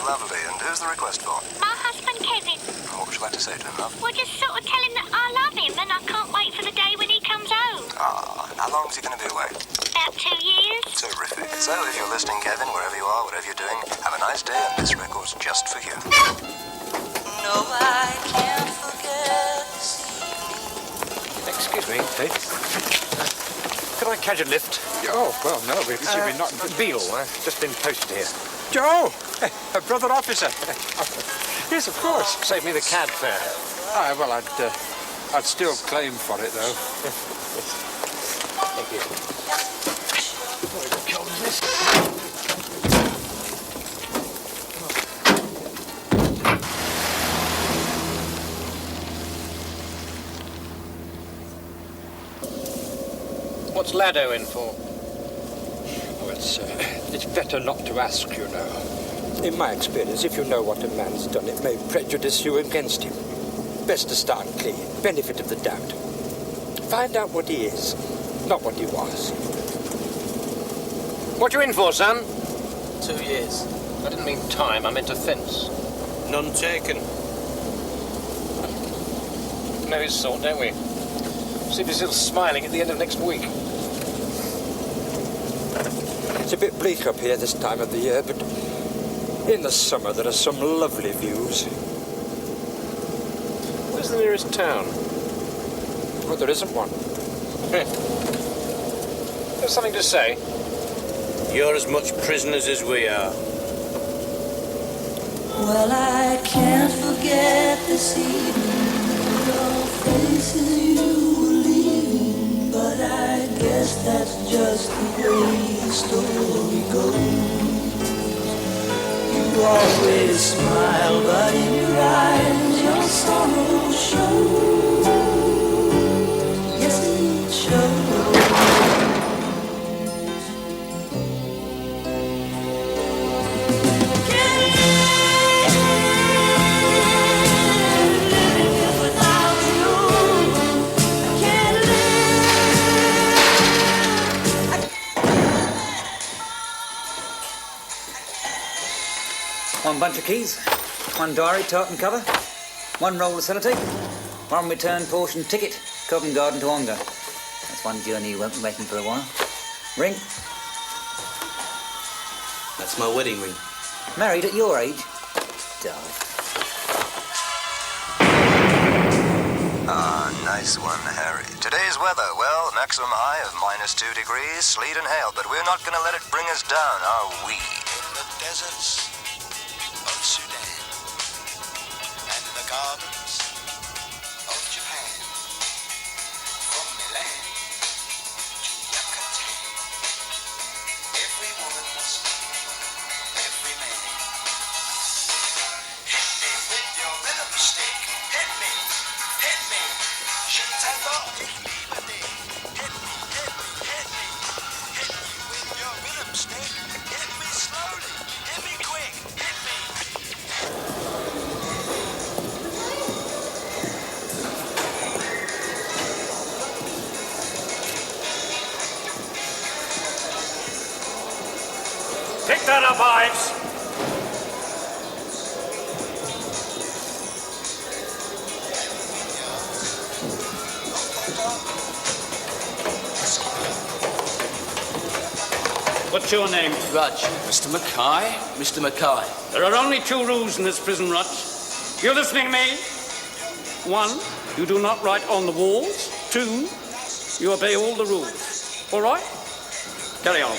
Lovely. And who's the request for? My husband, Kevin. What would you like to say to him, love? Well, just sort of tell him that I love him and I can't wait for the day when he comes home. Ah, how long is he going to be away? About 2 years. Terrific. So, if you're listening, Kevin, wherever you are, whatever you're doing, have a nice day, and this record's just for you. No, I can't forget this evening. Excuse me, Tate. Could I catch a lift? Oh, well, no, we should be not... Beale, just been posted here. Joe! A brother officer. Yes, of course. Save me the cab fare. Ah, well, I'd still claim for it, though. Thank you. What cold is this? What's Lado in for? Oh, it's better not to ask, you know. In my experience, if you know what a man's done, it may prejudice you against him. Best to start clean. Benefit of the doubt. Find out what he is, not what he was. What you in for, son? 2 years. I didn't mean time, I meant offence. None taken. Know his sort, don't we? See if he's still smiling at the end of next week. It's a bit bleak up here this time of the year, but in the summer there are some lovely views. Where's the nearest town? Well, there isn't one. There's something to say. You're as much prisoners as we are. Well, I can't forget this evening. Your faces you were leaving, but I guess that's just the way the story goes. You always smile, but in your eyes your sorrow shows. Yes, it shows. One bunch of keys, one diary, tartan cover, one roll of sellotape, one return portion ticket, Covent Garden to Ongar. That's one journey you won't be making for a while. Ring? That's my wedding ring. Married at your age? Dull. Ah, nice one, Harry. Today's weather, well, maximum high of -2 degrees, sleet and hail, but we're not going to let it bring us down, are we? In the deserts of Sudan and the gardens of Japan, from Milan to Yucatan, every woman must be every man. Hit me with your rhythm stick, hit me, je t'adore, ich liebe dich. Hit me, hit me, hit me, hit me with your rhythm stick, hit me slowly, hit me quick, hit me. Pick that up, Ives! What's your name? Rudge. Mr. Mackay? Mr. Mackay. There are only 2 rules in this prison, Rudge. You listening to me? 1, you do not write on the walls. 2, you obey all the rules. All right? Carry on.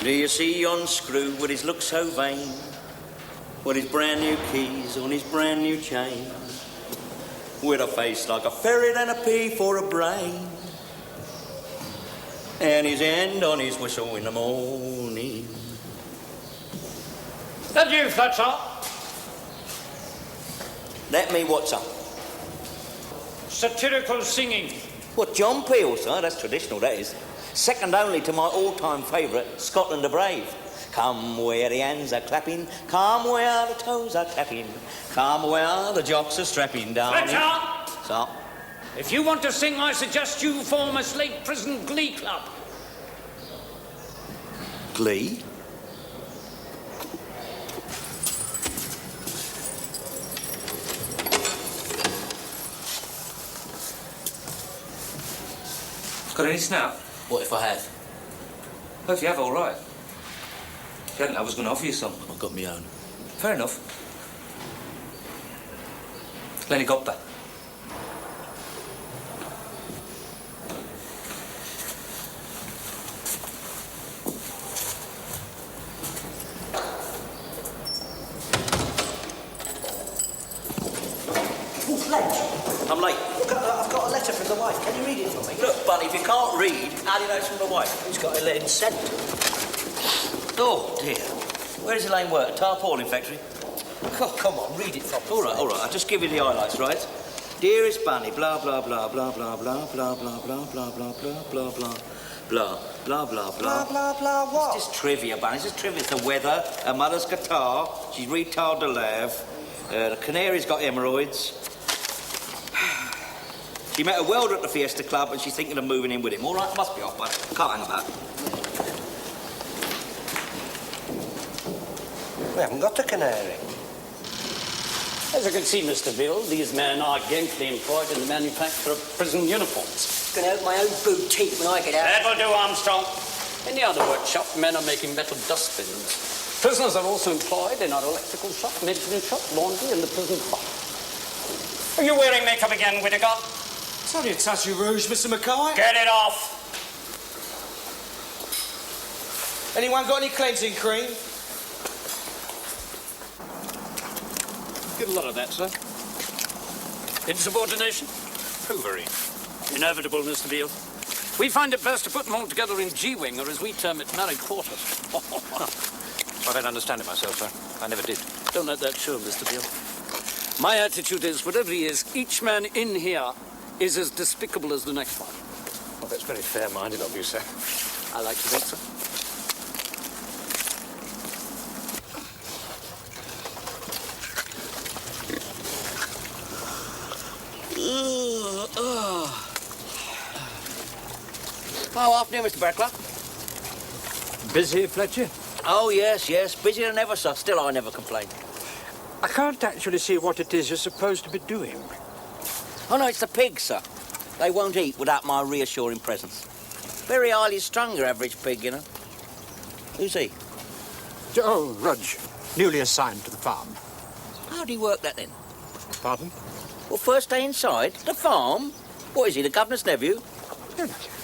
Do you see yon screw with his look so vain, with his brand new keys on his brand new chain, with a face like a ferret and a pea for a brain? and his hand on his whistle in the morning. That you, Fletcher? Let me what's up? Satirical singing. What, John Peel, sir? That's traditional, that is. Second only to my all-time favourite, Scotland the Brave. Come where the hands are clapping, come where the toes are tapping, come where the jocks are strapping down. Fletcher! Sir? If you want to sing, I suggest you form a Slate Prison Glee Club. Glee? Got any snout? What if I have? Oh, if you have, all right. If you hadn't, I was going to offer you some. I've got my own. Fair enough. Lenny got that. I'm late. Look, I've got a letter from the wife. Can you read it for me? Look, Bunny, if you can't read, how do you know it's from the wife? Who's got a lead sent? Oh, dear. Where does Elaine work? A tarpaulin factory? Oh, come on, read it for me. All right. I'll just give you the highlights, right? Dearest Bunny, blah, blah, blah, blah, blah, blah, blah, blah, blah, blah, blah, blah, blah, blah, blah, blah, blah, Blah, blah, blah, what? It's just trivia, Bunny. It's just trivia. It's the weather, her mother's guitar, she's retard to laugh, the canary's got hemorrhoids. She met a welder at the Fiesta Club and she's thinking of moving in with him. All right, must be off, but can't hang about. We haven't got a canary. As you can see, Mr. Bill, these men are gainfully employed in the manufacture of prison uniforms. Gonna open my own boutique when I get out. That will do, Armstrong. In the other workshop, men are making metal dustbins. Prisoners are also employed in our electrical shop, maintenance shop, laundry, and the prison farm. Are you wearing makeup again, Whittaker? It's only a touch of rouge, Mr. Mackay. Get it off! Anyone got any cleansing cream? Get a lot of that, sir. Insubordination? Hoovery. Inevitable, Mr. Beale. We find it best to put them all together in G-Wing, or as we term it, married quarters. I don't understand it myself, sir. I never did. Don't let that show, Mr. Beale. My attitude is, whatever he is, each man in here is as despicable as the next one. Well, that's very fair-minded of you, sir. I like to think so. Oh, afternoon, Mr. Barclay. Busy, Fletcher? Oh, yes. Busier than ever, sir. Still, I never complain. I can't actually see what it is you're supposed to be doing. Oh, no, it's the pigs, sir. They won't eat without my reassuring presence. Very highly strung, your average pig, you know. Who's he? Oh, Rudge, newly assigned to the farm. How do you work that, then? Pardon? Well, first day inside, the farm? What is he, the governor's nephew?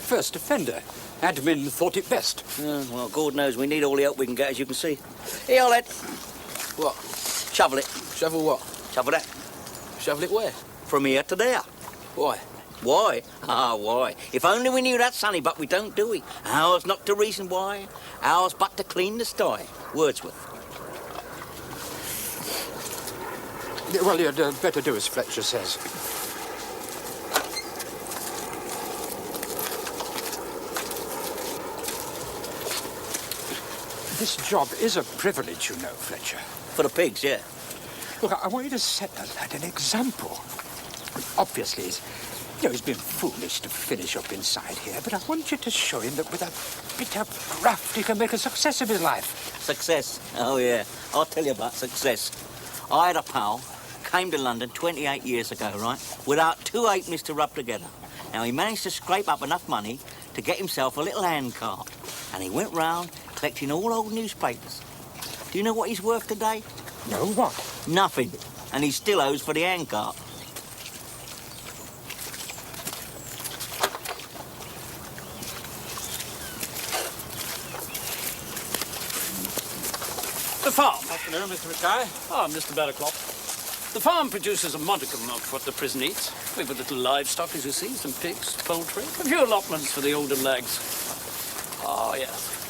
First offender. Admin thought it best. Well, God knows we need all the help we can get, as you can see. Here, lad. What? Shovel it. Shovel what? Shovel that. Shovel it where? From here to there. Why? Why? Why? If only we knew that, sonny, but we don't, do we? Ours not to reason why, ours but to clean the sty. Wordsworth. Well, you'd better do as Fletcher says. This job is a privilege, you know, Fletcher. For the pigs, yeah. Look, I want you to set the lad an example. Obviously, he's been foolish to finish up inside here, but I want you to show him that with a bit of graft, he can make a success of his life. Success? Oh, yeah. I'll tell you about success. I had a pal, came to London 28 years ago, right, without 2 halfpennies to rub together. Now, he managed to scrape up enough money to get himself a little hand cart, and he went round collecting all old newspapers. Do you know what he's worth today? No, what? Nothing. And he still owes for the hand cart. The farm. Afternoon, Mr. Mackay. Ah, Mr. Barraclough. The farm produces a modicum of what the prison eats. We've a little livestock, as you see, some pigs, poultry, a few allotments for the older lags. Oh, yes.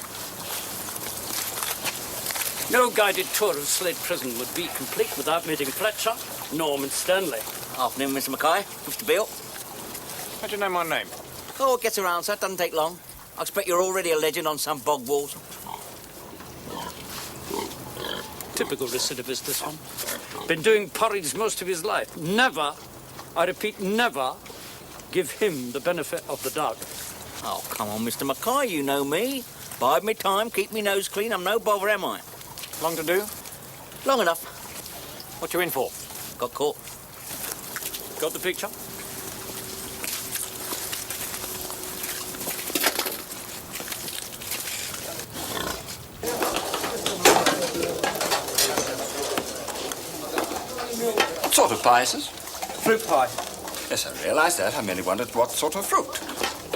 No guided tour of Slade Prison would be complete without meeting Fletcher, Norman Stanley. Afternoon, Mr. Mackay. Mr. Beale. How do you know my name? Oh, it gets around, sir. Doesn't take long. I expect you're already a legend on some bog walls. Typical recidivist, this one. Been doing porridge most of his life. Never, I repeat, never give him the benefit of the doubt. Oh, come on, Mr. Mackay. You know me. Bide me time, keep me nose clean. I'm no bother, am I? Long to do? Long enough. What you in for? Got caught. Got the picture? What sort of pie is this? Fruit pie. Yes, I realise that. I merely wondered what sort of fruit.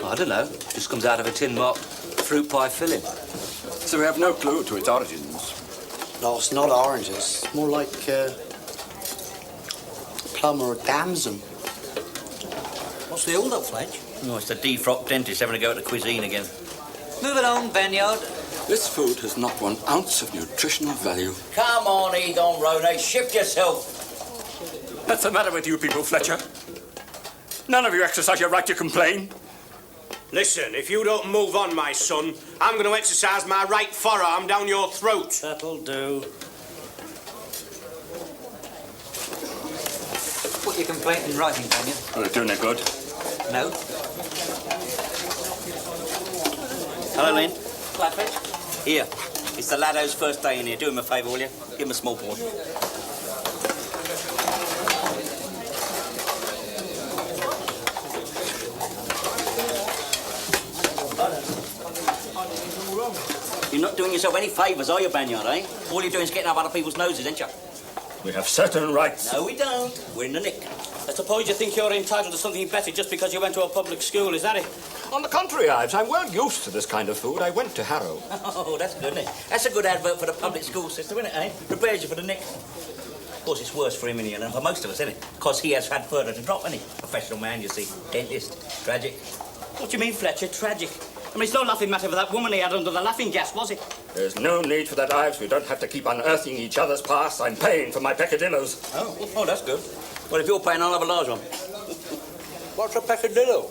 I don't know. Just comes out of a tin marked fruit pie filling. So we have no clue to its origins. No, it's not oranges. It's more like plum or damson. What's the hold-up, Fletch? Oh, it's the defrocked dentist having to go to the cuisine again. Move along, Vineyard. This food has not 1 ounce of nutritional value. Come on, Egon Rone, shift yourself. What's the matter with you people, Fletcher? None of you exercise your right to complain. Listen, if you don't move on, my son, I'm going to exercise my right forearm down your throat. That'll do. Put your complaint in writing, Vineyard. Will it do no good? No. Hello, Lynn. Flatfish? Here. It's the laddo's first day in here. Do him a favour, will you? Give him a small portion. You're not doing yourself any favours, are you, Banyard, eh? All you're doing is getting up other people's noses, ain't you? We have certain rights. No, we don't. We're in the nick. I suppose you think you're entitled to something better just because you went to a public school, is that it? On the contrary, Ives, I'm well used to this kind of food. I went to Harrow. Oh, that's good, isn't it? That's a good advert for the public school system, isn't it, eh? Prepares you for the nick. Of course, it's worse for him in here than for most of us, isn't it? Because he has had further to drop, isn't he? Professional man, you see. Dentist. Tragic. What do you mean, Fletcher? Tragic? I mean, it's no laughing matter for that woman he had under the laughing gas, was it? There's no need for that, Ives. We don't have to keep unearthing each other's past. I'm paying for my peccadillos. Oh, that's good. Well, if you're paying, I'll have a large one. What's a peccadillo?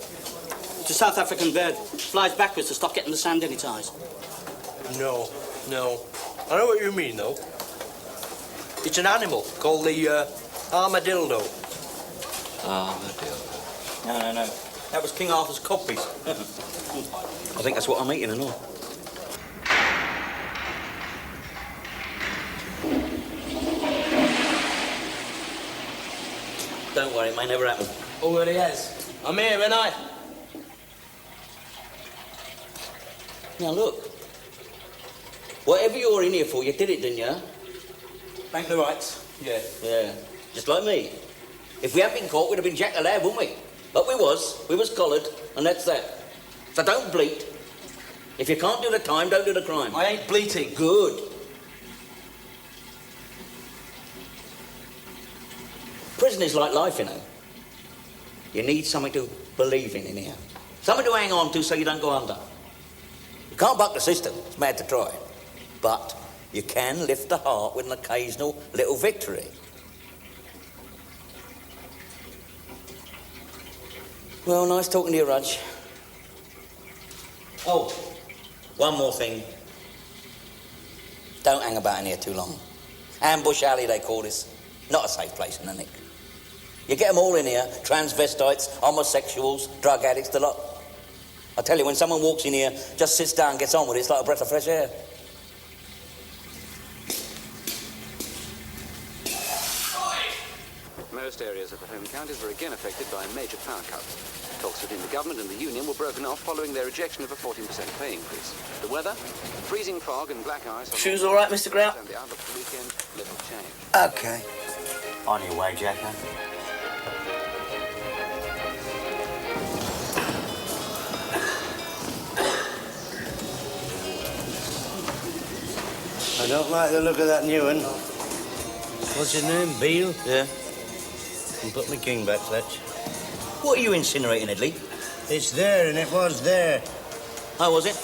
It's a South African bird. Flies backwards to stop getting the sand in its eyes. No. I know what you mean, though. It's an animal called the armadillo. Armadillo. No. That was King Arthur's codpiece. I think that's what I'm eating and all. Don't worry, it may never happen. Already has. I'm here, ain't I? Now, look. Whatever you're in here for, you did it, didn't you? Thank the rights. Yeah. Yeah. Just like me. If we hadn't been caught, we'd have been jacked alive, wouldn't we? But we was collared, and that's that. So don't bleat. If you can't do the time, don't do the crime. I ain't bleating. Good. Prison is like life, you know. You need something to believe in here. Something to hang on to so you don't go under. You can't buck the system. It's mad to try. But you can lift the heart with an occasional little victory. Well, nice talking to you, Rudge. Oh, one more thing. Don't hang about in here too long. Ambush Alley, they call this. Not a safe place in the nick. You get them all in here, transvestites, homosexuals, drug addicts, the lot. I tell you, when someone walks in here, just sits down and gets on with it, it's like a breath of fresh air. Most areas of the home counties were again affected by major power cuts. Talks between the government and the union were broken off following their rejection of a 14% pay increase. The weather, freezing fog and black ice. Shoes all right, Mr. Grout? And the outlook for the weekend, little change. Okay. On your way, Jacko. I don't like the look of that new one. What's his name, Beale? Yeah. And put my king back, Fletch. What are you incinerating, Idley? It's there, and it was there. Oh, was it?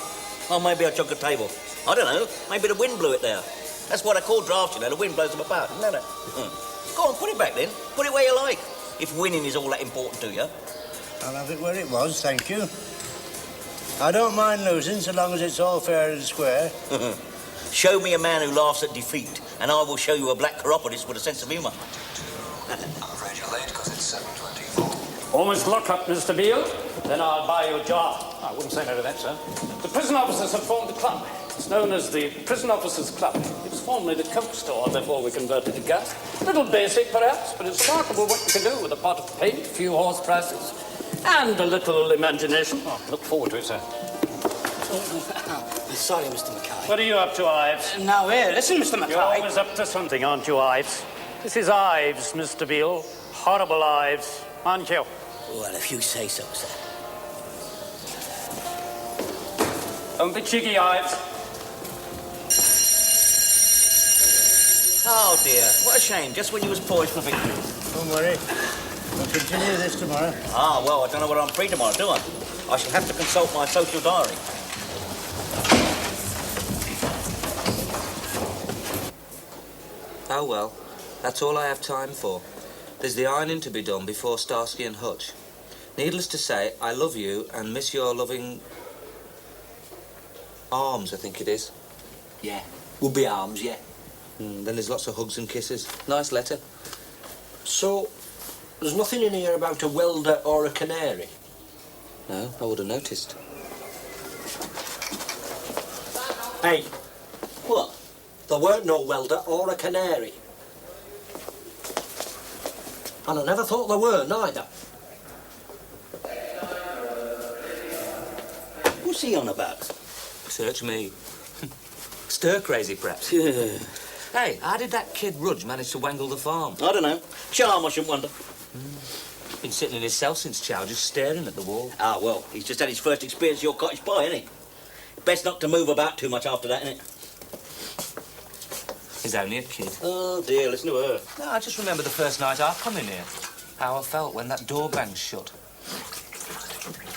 Oh, maybe I chuck a table. I don't know. Maybe the wind blew it there. That's what I call drafts, you know. The wind blows them about, isn't it? Go on, put it back then. Put it where you like. If winning is all that important to you. I'll have it where it was, thank you. I don't mind losing so long as it's all fair and square. Show me a man who laughs at defeat, and I will show you a black chiropodist with a sense of humour. I'm afraid you're late because it's 7:24. Almost lock up, Mr. Beale. Then I'll buy you a job. I wouldn't say no to that, sir. The prison officers have formed a club. It's known as the Prison Officers Club. It was formerly the Coke store before we converted to gas. A little basic, perhaps, but it's remarkable what you can do with a pot of paint, a few horse prices, and a little imagination. Oh, look forward to it, sir. I'm sorry, Mr. Mackay. What are you up to, Ives? Now, here, listen, Mr. Mackay. You're always up to something, aren't you, Ives? This is Ives, Mr. Beale. Horrible Ives, aren't you? Well, if you say so, sir. Don't be cheeky, Ives. Oh, dear. What a shame. Just when you was poised for victory. Don't worry. We'll continue this tomorrow. Ah, well, I don't know whether I'm free tomorrow, do I? I shall have to consult my social diary. Oh, well, that's all I have time for. There's the ironing to be done before Starsky and Hutch. Needless to say, I love you and miss your loving... arms, I think it is. Yeah. Would be arms, yeah. Then there's lots of hugs and kisses. Nice letter. So, there's nothing in here about a welder or a canary? No, I would have noticed. Hey. What? There weren't no welder or a canary. And I never thought there were, neither. What's he on about? Search me. Stir crazy, perhaps. Yeah. Hey, how did that kid Rudge manage to wangle the farm? I don't know. Charm, I shouldn't wonder. Been sitting in his cell since Chow, just staring at the wall. Ah, well, he's just had his first experience of your cottage pie, isn't he? Best not to move about too much after that, innit? He's only a kid. Oh, dear, listen to her. No, I just remember the first night I come in here. How I felt when that door banged shut.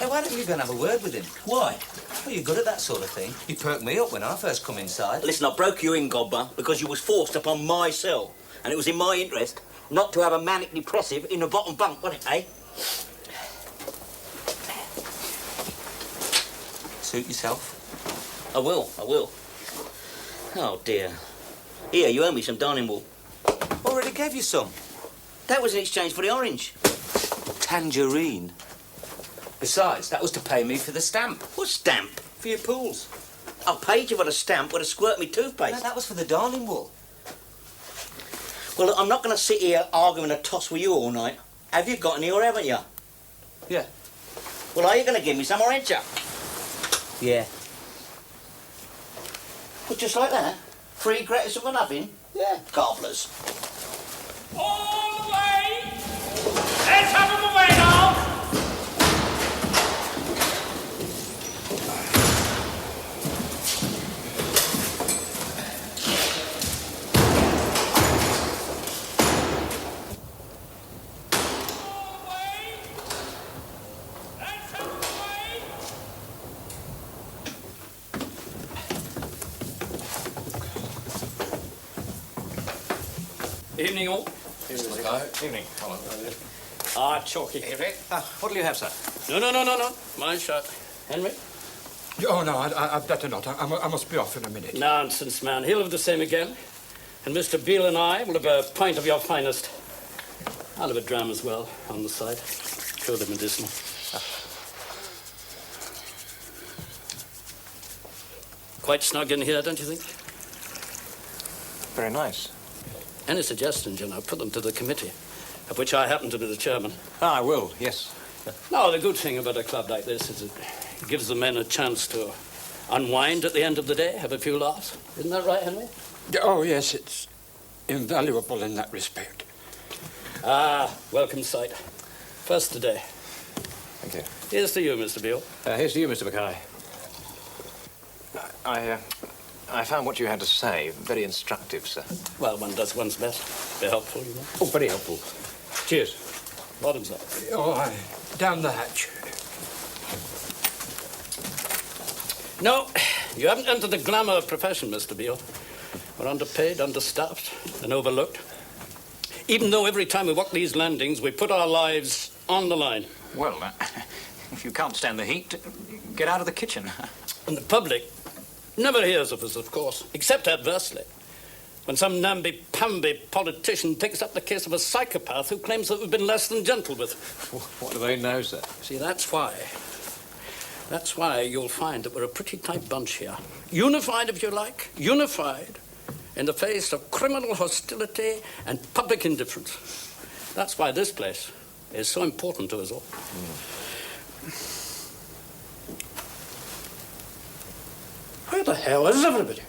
Hey, why don't you go and have a word with him? Why? Well, you're good at that sort of thing. You perked me up when I first come inside. Listen, I broke you in, Godber, because you was forced upon my cell. And it was in my interest not to have a manic depressive in the bottom bunk, wasn't it, eh? Suit yourself. I will. Oh, dear. Here, you owe me some darning wool. Already gave you some. That was in exchange for the orange. Tangerine. Besides, that was to pay me for the stamp. What stamp? For your pools. I paid you for the stamp with a squirt me toothpaste. No, that was for the darning wool. Well, look, I'm not going to sit here arguing a toss with you all night. Have you got any or haven't you? Yeah. Well, are you going to give me some or ain't you? Yeah. Well, just like that? Free gratis for nothing? Yeah. Gobblers. All the way! Let's have them away now! Evening, all. Evening. Hello. Ah, chalky. What'll you have, sir? No. My shot. Henry? Oh, no, I'd better not. I must be off in a minute. Nonsense, man. He'll have the same again. And Mr. Beale and I will have a pint of your finest. I'll have a dram as well, on the side. Sure they're medicinal. Quite snug in here, don't you think? Very nice. Any suggestions, you know, put them to the committee, of which I happen to be the chairman. Ah, I will, yes. No, the good thing about a club like this is it gives the men a chance to unwind at the end of the day, have a few laughs. Isn't that right, Henry? Oh, yes, it's invaluable in that respect. Ah, welcome sight. First today. Thank you. Here's to you, Mr. Beale. Here's to you, Mr. Mackay. I found what you had to say very instructive, sir. Well, one does one's best. Be helpful, you know. Oh, very helpful. Cheers. Bottoms up. Oh, aye. Down the hatch. No, You haven't entered the glamour of profession, Mr. Beale. We're underpaid, understaffed, and overlooked. Even though every time we walk these landings, we put our lives on the line. Well, if you can't stand the heat, get out of the kitchen. And the public never hears of us, of course, except adversely. When some namby-pamby politician takes up the case of a psychopath who claims that we've been less than gentle with. What do they know, sir? See, that's why you'll find that we're a pretty tight bunch here. Unified, if you like. Unified in the face of criminal hostility and public indifference. That's why this place is so important to us all. Where the hell is everybody?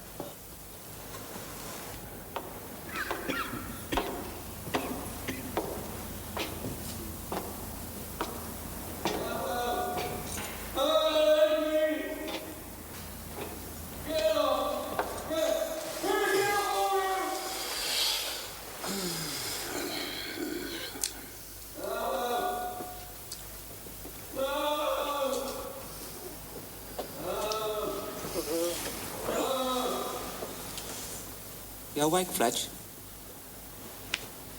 You awake, Fletch?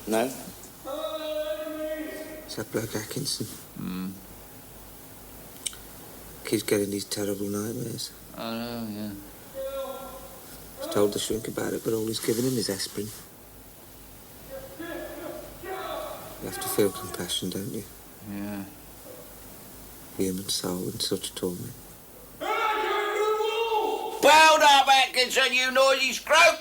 No. It's that bloke Atkinson. Keeps getting these terrible nightmares. Oh, no, yeah. He's told the shrink about it, but all he's given him is aspirin. You have to feel compassion, don't you? Yeah. Human soul in such torment. Well up, Atkinson, you noisy scrope!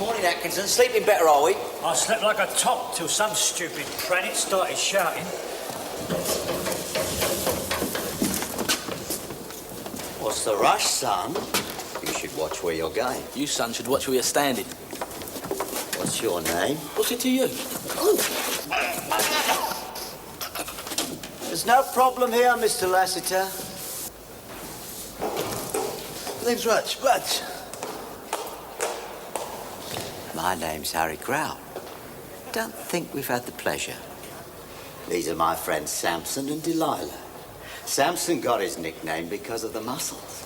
Morning, Atkinson. Sleeping better, are we? I slept like a top till some stupid planet started shouting. What's the rush, son? You should watch where you're going. You, son, should watch where you're standing. What's your name? What's it to you? There's no problem here, Mr. Lassiter. Name's Rudge. Rudge. My name's Harry Grout. Don't think we've had the pleasure. These are my friends Samson and Delilah. Samson got his nickname because of the muscles,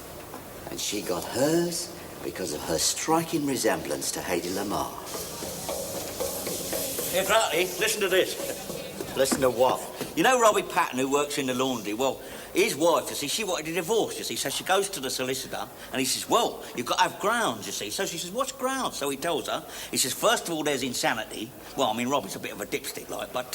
and she got hers because of her striking resemblance to Hedy Lamarr. Here, Grouty, listen to this. Listen to what? You know Robbie Patton, who works in the laundry? Well, his wife, you see, she wanted a divorce, you see, so she goes to the solicitor, and he says, well, you've got to have grounds, you see. So she says, what's grounds? So he tells her, he says, first of all, there's insanity. Well, I mean, Robbie's a bit of a dipstick, like, but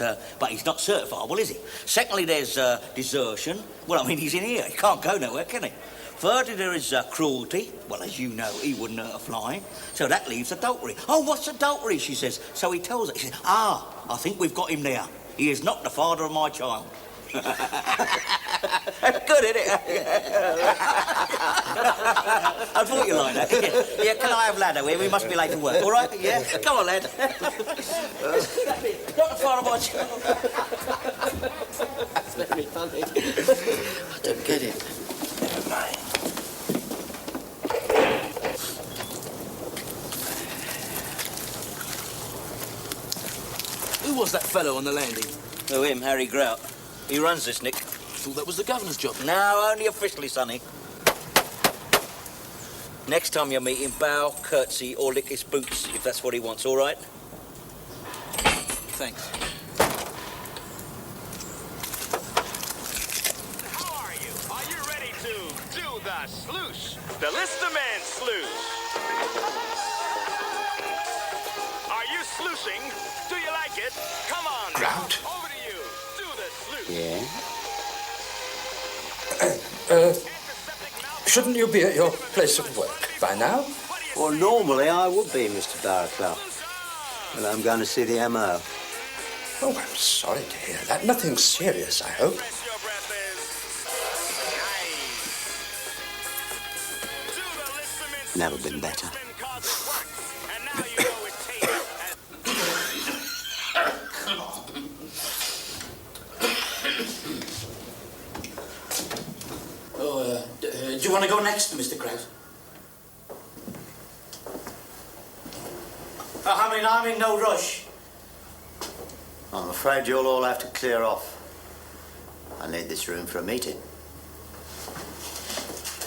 he's not certifiable, is he? Secondly, there's desertion. Well, I mean, he's in here. He can't go nowhere, can he? Thirdly, there is cruelty. Well, as you know, he wouldn't hurt a fly. So that leaves adultery. Oh, what's adultery, she says. So he tells her, he says, I think we've got him there. He is not the father of my child. Good, isn't it? I thought you liked that. Yeah, can I have Laddo here? We must be late for work, all right? Yeah? Come on, lad. Not the father of my child. That's very funny. I don't get it. Never mind. Who was that fellow on the landing? Oh, him, Harry Grout. He runs this, Nick. I thought that was the governor's job. No, only officially, sonny. Next time you meet him, bow, curtsy, or lick his boots, if that's what he wants, all right? Thanks. How are you? Are you ready to do the sluice? The Listerman sluice. Are you sluicing? Do you like it? Come on. Grout? Over to you. Do the sluice. Yeah? Shouldn't you be at your place of work by now? Well, normally I would be, Mr. Barraclough. But I'm going to see the M.O. Oh, I'm sorry to hear that. Nothing serious, I hope. Never been better. Do you want to go next, Mr. Krause? I'm in no rush. I'm afraid you'll all have to clear off. I need this room for a meeting.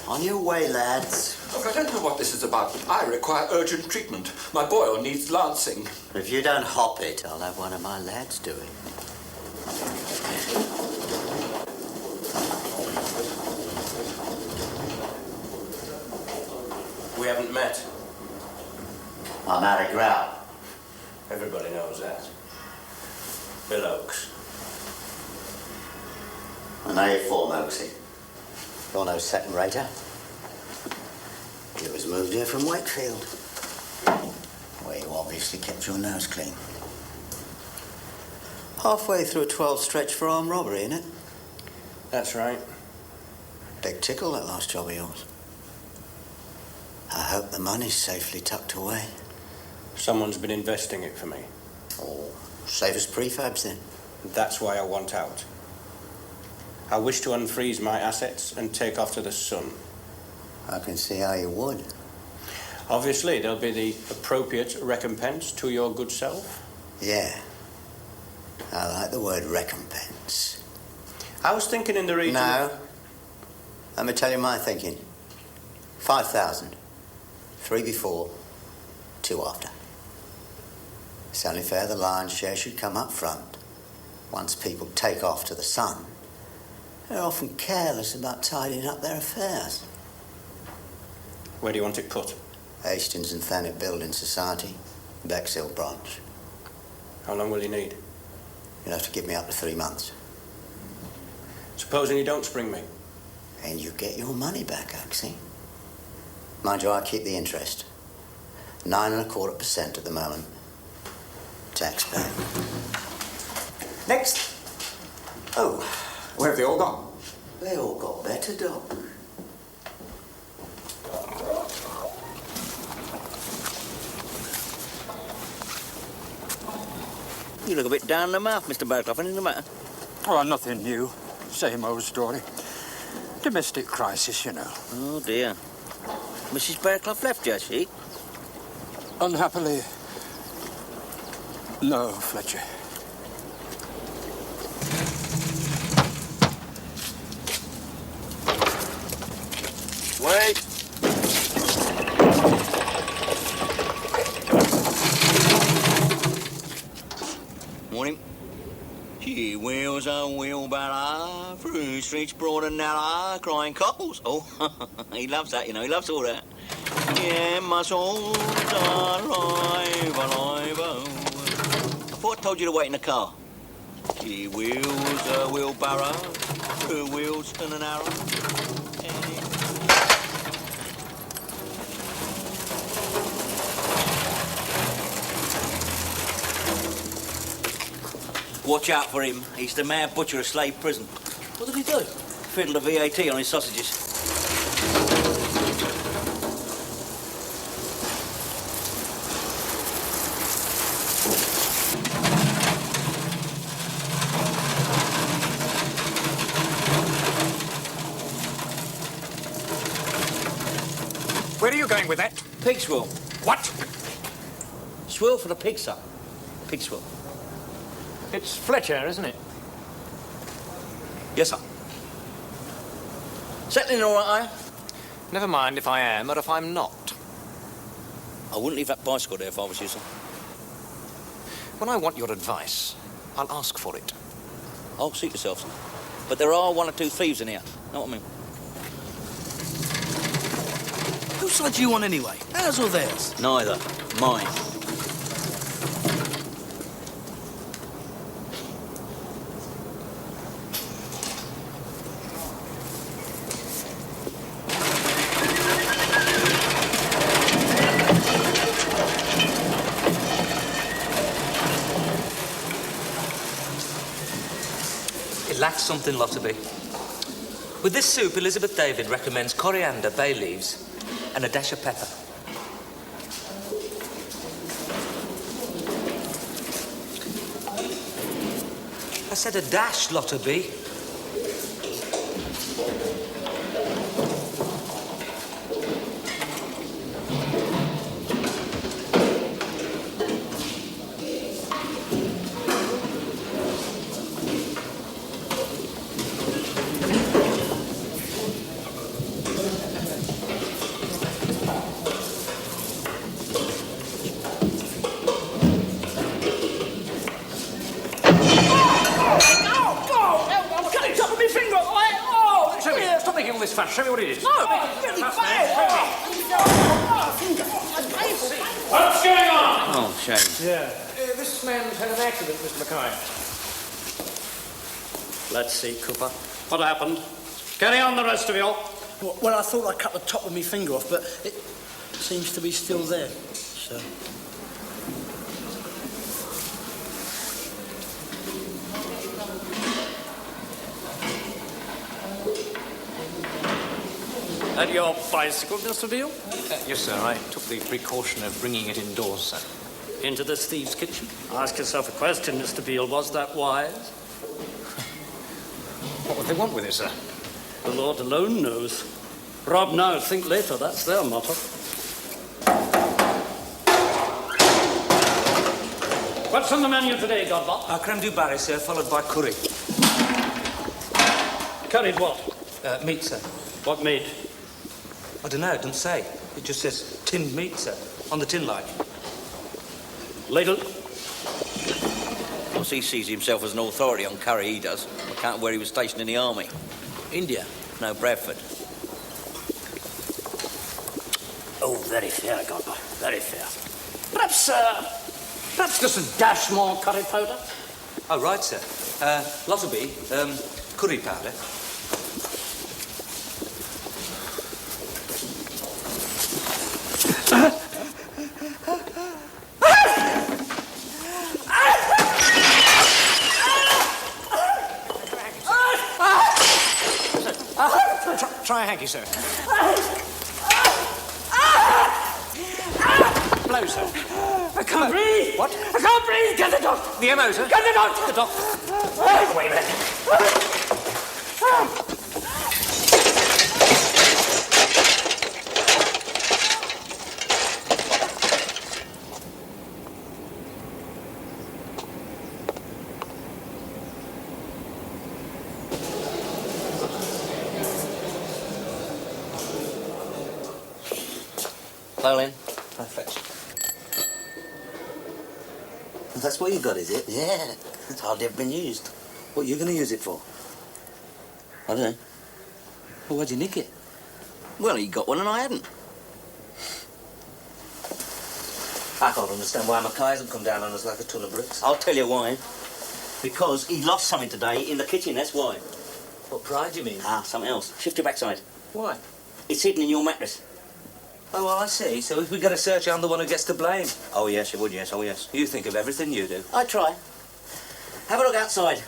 On your way, lads. Look, I don't know what this is about. I require urgent treatment. My boil needs lancing. If you don't hop it, I'll have one of my lads do it. We haven't met. I'm Harry Grau. Everybody knows that. Bill Oakes. I know you're form, Oaksy. You're no second-rater. You was moved here from Wakefield, where you obviously kept your nose clean. Halfway through a 12 stretch for armed robbery, innit? That's right. Big tickle, that last job of yours. I hope the money's safely tucked away. Someone's been investing it for me. Oh, save us prefabs then. That's why I want out. I wish to unfreeze my assets and take off to the sun. I can see how you would. Obviously, there'll be the appropriate recompense to your good self. Yeah. I like the word recompense. I was thinking in the region... No. Let me tell you my thinking. 5,000. 3 before, 2 after. It's only fair the lion's share should come up front. Once people take off to the sun, they're often careless about tidying up their affairs. Where do you want it put? Hastings and Thanet Building Society, Bexhill branch. How long will you need? You'll have to give me up to 3 months. Supposing you don't spring me? And you get your money back, Oaksy. Mind you, I keep the interest. 9.25% at the moment. Taxpayer. Next. Oh. Where have they all gone? They all got better, Doc. You look a bit down in the mouth, Mr. Burclough. Anything the matter? Oh, nothing new. Same old story. Domestic crisis, you know. Oh, dear. Mrs. Burclough left you, has she? Unhappily, no, Fletcher. Wait. Morning. She wheels a wheelbarrow through streets broad and narrow, crying cockles. Oh, he loves that, you know. He loves all that. Yeah, my soul's alive, alive, oh. I thought I told you to wait in the car. She wheels a wheelbarrow through wheels and an arrow. Watch out for him. He's the mad butcher of slave prison. What did he do? Fiddle the VAT on his sausages. Where are you going with that? Pig swill. What? Swill for the pig, sir. Pig swill. It's Fletcher, isn't it? Yes, sir. Settling all right, are you? Never mind if I am or if I'm not. I wouldn't leave that bicycle there if I was you, sir. When I want your advice, I'll ask for it. Oh, suit yourself, sir. But there are 1 or 2 thieves in here. Know what I mean? Whose side do you want anyway? Ours or theirs? Neither. Mine. It lacks something, Lotterby. With this soup, Elizabeth David recommends coriander, bay leaves, and a dash of pepper. I said a dash, Lotterby. stop making all this fuss. Show me what it is. No, really What's going on? Oh, shame. Yeah. This man's had an accident, Mr. Mackay. Let's see, Cooper. What happened? Carry on, the rest of you. Well, I thought I cut the top of my finger off, but it seems to be still there. So. At your bicycle, Mr. Beale? Yes, sir. I took the precaution of bringing it indoors, sir. Into this thieves' kitchen? Ask yourself a question, Mr. Beale. Was that wise? What would they want with it, sir? The Lord alone knows. Rob now, think later. That's their motto. What's on the menu today, Godbot? Creme du barry, sir, followed by curry. Curried what? Meat, sir. What meat? I don't know, it doesn't say. It just says tinned meat, sir, on the tin light. Ladle? Once he sees himself as an authority on curry, he does. On account of where he was stationed in the army. India? No, Bradford. Oh, very fair, Godbot. Very fair. Perhaps just a dash more curry powder? Oh, right, sir. Lotterby, curry powder. Try a hanky, sir. Blow, sir. I can't breathe. What? I can't breathe. Get the doctor. The MO, sir. Get the doctor. The doctor. Wait a minute. Colin. Perfect. That's what you got, is it? Yeah. It's hardly ever been used. What are you going to use it for? I don't know. Well, why'd you nick it? Well, he got one and I hadn't. I can't understand why Mackay hasn't come down on us like a ton of bricks. I'll tell you why. Because he lost something today in the kitchen, that's why. What pride, you mean? Ah, something else. Shift your backside. Why? It's hidden in your mattress. Oh, well, I see. So if we get a search, I'm the one who gets to blame. Oh, yes, you would, yes. Oh, yes. You think of everything you do. I try. Have a look outside.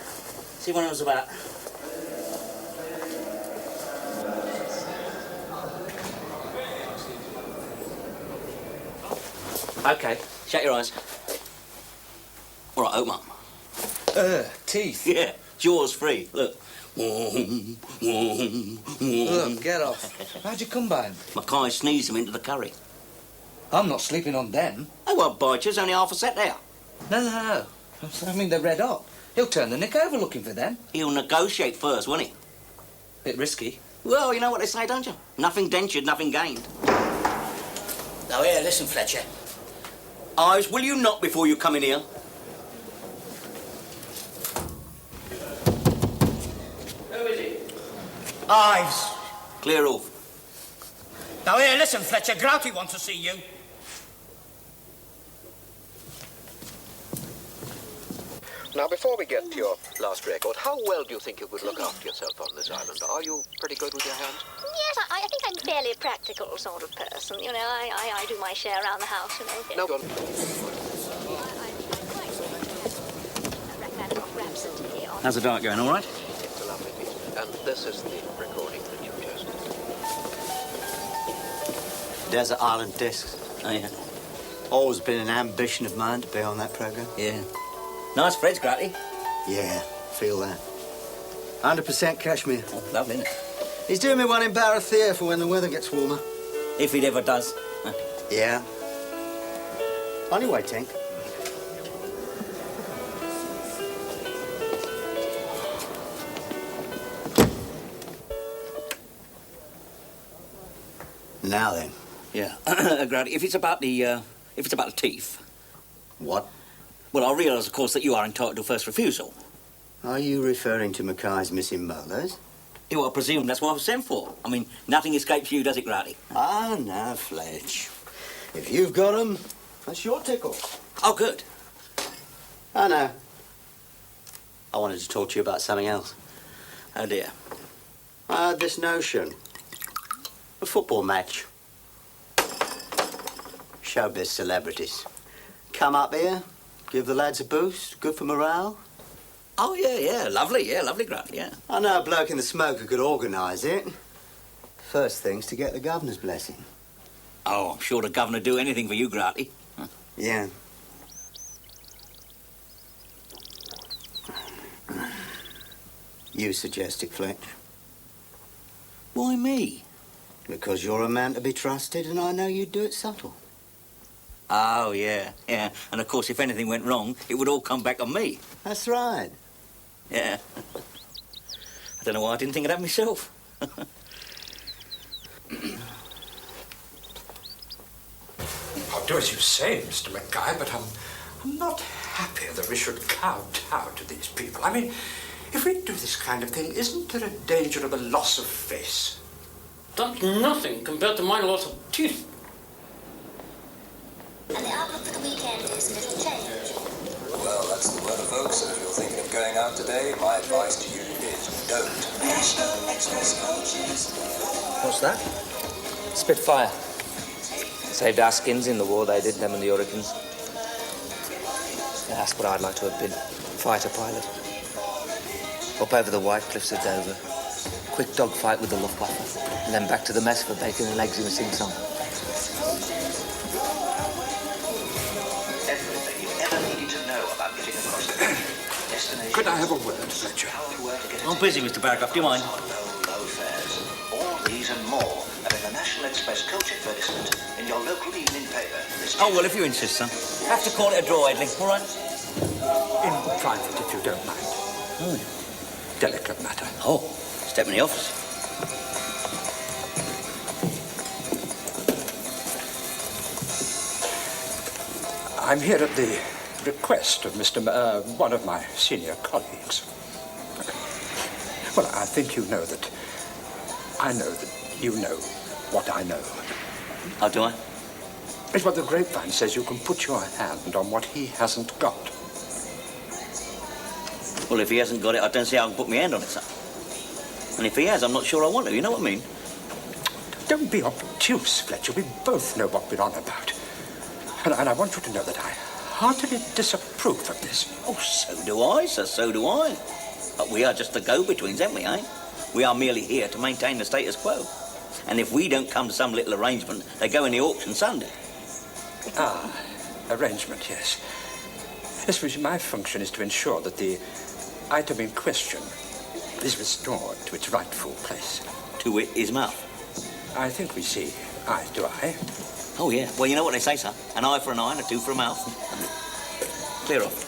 See what it was about. Okay. Shut your eyes. All right, open up. Teeth. Yeah, jaws free. Look. Look, get off. How'd you come by him? Mackay sneezed them into the curry. I'm not sleeping on them. They won't bite you, there's only half a set there. No. I mean, they're red hot. He'll turn the nick over looking for them. He'll negotiate first, won't he? Bit risky. Well, you know what they say, don't you? Nothing dentured, nothing gained. Now, here, listen, Fletcher. Ives, will you knock before you come in here? Who is it? Ives. Clear off. Now, here, listen, Fletcher. Grouty wants to see you. Now, before we get to your last record, how well do you think you could look after yourself on this island? Are you pretty good with your hands? Yes, I think I'm a fairly practical sort of person. You know, I do my share around the house, you know. No. How's the diet going, all right? It's a lovely piece. And this is the recording that you've chosen. Desert Island Discs. Oh, yeah. Always been an ambition of mine to be on that programme. Yeah. Nice Fred's, Gratty. Yeah, feel that. 100% cashmere. Oh, lovely, isn't it? He's doing me one in Barathea for when the weather gets warmer. If it ever does. Yeah. Anyway, Tink. Now then. Yeah. Gratty, if it's about the teeth. What? Well, I realise, of course, that you are entitled to first refusal. Are you referring to Mackay's missing molars? Yeah, well, I presume that's what I was sent for. I mean, nothing escapes you, does it, Grouty? Ah, now, Fletch. If you've got 'em, that's your tickle. Oh, good. I know. I wanted to talk to you about something else. Oh, dear. I had this notion. A football match. Showbiz celebrities. Come up here, give the lads a boost, good for morale. Oh, yeah, lovely, Grouty, yeah. I know a bloke in the smoke who could organise it. First thing's to get the governor's blessing. Oh, I'm sure the governor do anything for you, Grouty. Huh. Yeah. You suggest it, Fletch. Why me? Because you're a man to be trusted, and I know you'd do it subtle. Oh, yeah. And, of course, if anything went wrong, it would all come back on me. That's right. Yeah. I don't know why I didn't think of that myself. I'll do as you say, Mr. Mackay, but I'm not happy that we should kowtow to these people. I mean, if we do this kind of thing, isn't there a danger of a loss of face? That's nothing compared to my loss of teeth. And the outlook for the weekend is little change. Well, that's the word of folks, and if you're thinking of going out today, my advice to you is don't. What's that? Spitfire. Saved our skins in the war they did, them and the Hurricanes. Yeah, that's what I'd like to have been. Fighter pilot. Up over the white cliffs of Dover. Quick dogfight with the Luftwaffe. And then back to the mess for bacon and eggs in a sing-song. Everything you ever needed to know about getting across the destination. Could I have a word, Fletcher? I'm busy, Mr. Barraclough. Do you mind? Low fares. All these and more are in the National Express coach advertisement in your local evening paper. Oh, well, if you insist, son. Have to call it a draw, Edley, all right? In private, if you don't mind. Oh. Delicate matter. Oh, step in the office. I'm here at the request of one of my senior colleagues. Well, I think you know that I know that you know what I know. How do I? It's what the grapevine says. You can put your hand on what he hasn't got. Well, if he hasn't got it, I don't see how I can put my hand on it, son. And if he has, I'm not sure I want to, you know what I mean? Don't be obtuse, Fletcher. We both know what we're on about. And I want you to know that I heartily disapprove of this. Oh, so do I, sir, so do I. But we are just the go-betweens, aren't we, eh? We are merely here to maintain the status quo. And if we don't come to some little arrangement, they go in the auction Sunday. Ah, arrangement, yes. Yes, my function is to ensure that the item in question is restored to its rightful place. To wit, his mouth. I think we see eye to eye. Oh, yeah. Well, you know what they say, son. An eye for an eye and a tooth for a mouth. Clear off.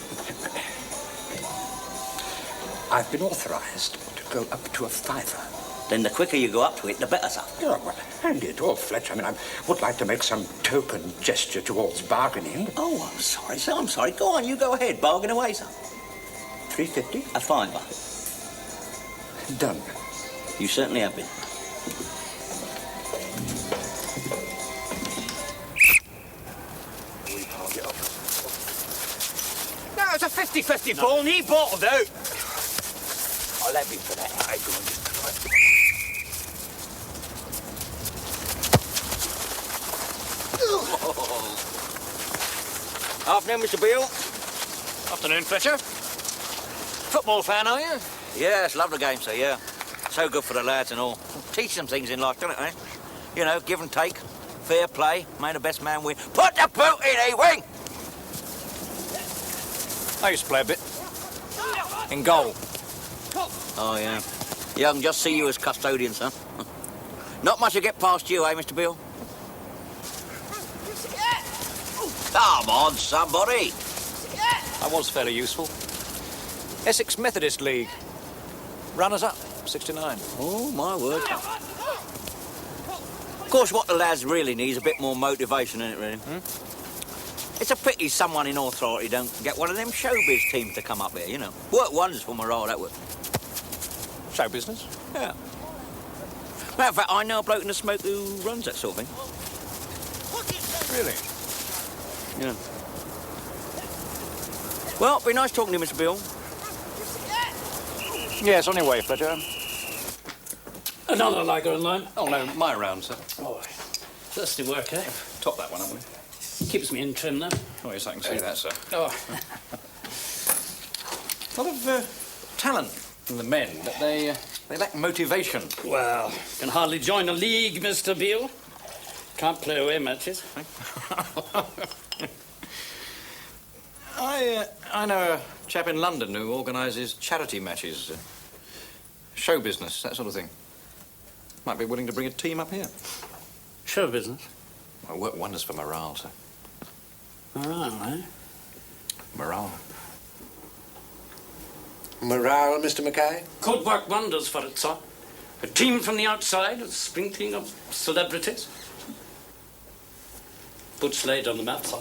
I've been authorised to go up to a fiver. Then the quicker you go up to it, the better, son. Oh, well, hang it all, Fletcher. I mean, I would like to make some token gesture towards bargaining. Oh, I'm sorry, sir. I'm sorry. Go on, you go ahead. Bargain away, son. $3.50? A fiver. Done. You certainly have been. No, it's a 50-50 ball, and he bottled out. I'll have him for that. I go on, just Afternoon, Mr. Beale. Afternoon, Fletcher. Football fan, are you? Yes, love the game, sir, yeah. So good for the lads and all. Teach them things in life, doesn't it, eh? You know, give and take, fair play, may the best man win. Put the boot in, E-wing! I used to play a bit. In goal. Oh, yeah. Yeah, I can just see you as custodian, son. Not much will get past you, eh, Mr. Beale? Come on, somebody! I was fairly useful. Essex Methodist League. Runners-up, 69. Oh, my word. Of course, what the lads really need is a bit more motivation, isn't it, really? It's a pity someone in authority don't get one of them showbiz teams to come up here, you know. Work wonders for morale, that would. Show business? Yeah. Matter of fact, I know a bloke in the smoke who runs that sort of thing. Really? Yeah. Well, be nice talking to you, Mr. Bill. Yes, on your way, Fletcher. Another lager in line. Oh, no, my round, sir. Oh, thirsty work, eh? Top that one, haven't we? Keeps me in trim, though. Oh, yes, I can see that, sir. Oh. A lot of talent from the men, but they lack motivation. Well, can hardly join a league, Mr. Beale. Can't play away matches. I know a chap in London who organises charity matches, show business, that sort of thing. Might be willing to bring a team up here. Show business? Well, work wonders for morale, sir. Morale, eh? Morale. Morale, Mr. Mackay? Could work wonders for it, sir. A team from the outside, a sprinkling of celebrities. Put Slade on the map, sir.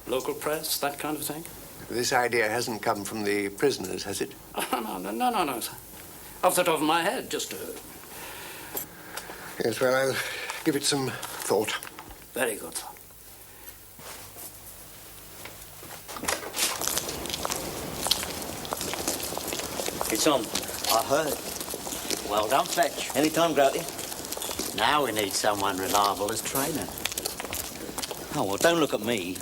Local press, that kind of thing. This idea hasn't come from the prisoners, has it? Oh, no, sir. Off the top of my head, just Yes, well, I'll give it some thought. Very good, sir. It's on. I heard. Well done, Fletch. Any time, Grouty. Now we need someone reliable as trainer. Oh, well, don't look at me.